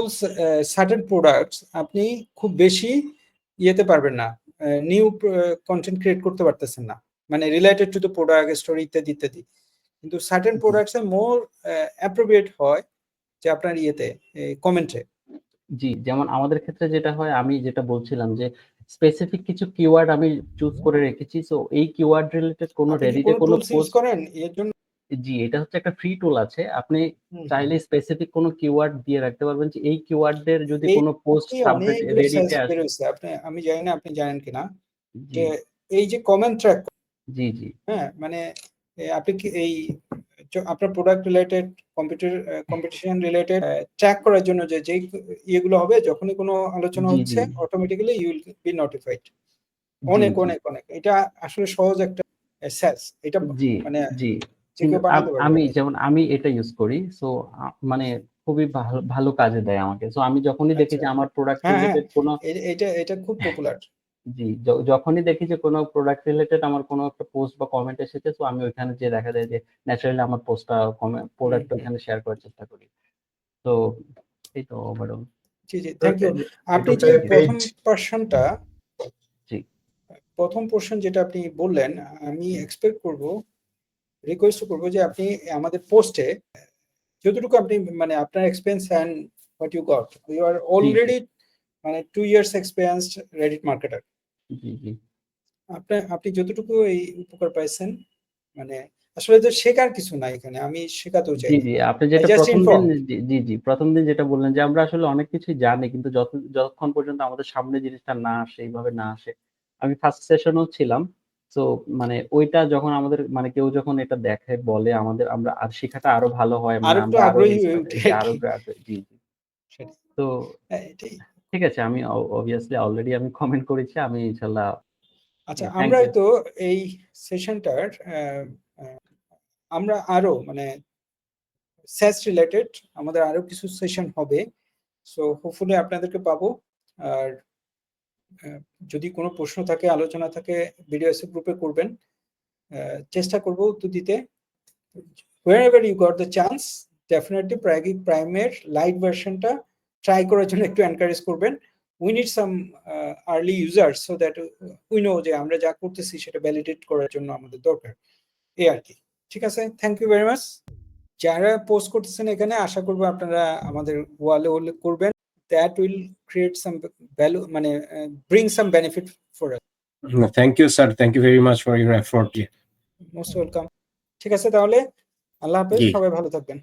certain products আপনি খুব বেশি ইয়েতে পারবেন না, নিউ কন্টেন্ট ক্রিয়েট করতে পারতেছেন না, মানে related to the product story ইত্যাদি। কিন্তু সার্টেন প্রোডাক্টস এ মোর অ্যাপ্রোপ্রিয়েট হয় যে আপনার ইয়েতে কমেন্টে। জি যেমন আমাদের ক্ষেত্রে যেটা হয়, আমি যেটা বলছিলাম যে স্পেসিফিক কিছু কিওয়ার্ড আমি চুজ করে রেখেছি। সো এই কিওয়ার্ড রিলেটেড কোনো আপনি কি রেডিটে কোনো কোনো টুলস ইউজ পোস্ট, করেন এর জন্য? জি এটা হচ্ছে একটা ফ্রি টুল আছে, আপনি চাইলে স্পেসিফিক কোনো কিওয়ার্ড দিয়ে রাখতে পারবেন, যে এই কিওয়ার্ডের যদি এই কোনো পোস্ট অনেকগুলো সার্চ রেডিটে বের আসে। হয়েছে, আমি জানি না আপনি জানেন কিনা জি যে এই যে কমেন্ট ট্র্যাক, জি হ্যাঁ মানে আপনি কি এই আপনার product related competition related track করার জন্য যে ইয়েগুলো হবে, যখনই কোনো আলোচনা জি হচ্ছে automatically you will be notified. জি অনেক এটা আসলে সহজ একটা স্যাস, এটা জি মানে জি যে কিন্তু কেউ বানাতে পারবে। আমি যেমন আমি এটা ইউজ করি। সো মানে খুবই ভালো ভালো কাজে দেয় আমাকে। সো আমি যখনই দেখি আচ্ছা। যে আমার প্রোডাক্ট হ্যাঁ, হ্যাঁ। রিলেটেড কোনো এটা খুব পপুলার। জি, যখনই দেখি যে কোনো প্রোডাক্ট রিলেটেড আমার কোনো একটা পোস্ট বা কমেন্ট এসেছে, সো আমি ওইখানে যেয়ে দেখা যায় যে ন্যাচারালি আমার পোস্টটা প্রোডাক্টটা ওইখানে শেয়ার করার চেষ্টা করি। তো এই তো ওভারঅল। G, thank you. আপনি যে টোটাল প্রথম পেজ পোরশনটা জি। প্রথম পোরশন যেটা আপনি বললেন, আমি এক্সপেক্ট করব, রিকোয়েস্ট করব যে আপনি আমাদের পোস্টে যতটুকু আপনি মানে আপনার experience and what you got, you are already মানে 2 ইয়ার্স এক্সপেরিয়েন্সড রেডিট মার্কেটার। জি। আপনি যতটুকু এই উপকার পাইছেন, মানে আসলে তো শেখার কিছু নাই এখানে, আমি শেখাতেও চাই না। জি। আপনি যেটা জাস্ট প্রথম দিন ইনফর্ম। জি। প্রথম দিন যেটা বললেন যে আমরা আসলে অনেক কিছুই জানি কিন্তু যতক্ষণ পর্যন্ত আমাদের সামনে জিনিসটা না আসে, এইভাবে না আসে। আমি ফার্স্ট সেশনেও ছিলাম। সো মানে ওইটা যখন আমাদের মানে কেউ যখন এটা দেখে বলে আমরা আর শেখাটা আরো ভালো হয়, আর মানে একটু আমরা আরো আগ্রহী হয়ে ইন্সপায়ার উঠে জি আর আরো কি। জি। সেটাই। তো হ্যাঁ, এটাই। ঠিক আছে, আমি অবভিয়াসলি অলরেডি আমি কমেন্ট করেছি। আমি ইনশাআল্লাহ আচ্ছা, থ্যাংক আমরা ইউ। হয়তো এই সেশনটার আমরা আরো মানে SaaS রিলেটেড আমাদের আরো কিছু সেশন হবে। সো হোপফুলি আপনাদেরকে পাবো। আর যদি কোনো প্রশ্ন থাকে, আলোচনা থাকে, বিডিএস গ্রুপে করবেন। চেষ্টা করব উত্তর দিতে। wherever you got the chance, definitely প্রাইমের লাইট ভার্সনটা ট্রাই করার জন্য একটু এনকারেজ করবেন। we need some early users so that we know যে আমরা যা করতেছি সেটা ভ্যালিডেট করার জন্য আমাদের দরকার, এই আর কি। ঠিক আছে, থ্যাংক ইউ ভেরি মাচ। যারা পোস্ট করতেছেন এখানে, আশা করবো আপনারা আমাদের ওয়ালে করবেন। That will create some value, মানে bring some benefit for us. Thank you sir, thank you very much for your effort. Most welcome. ঠিক আছে, তাহলে আল্লাহ হাফেজ, জি। সবাই ভালো থাকবেন।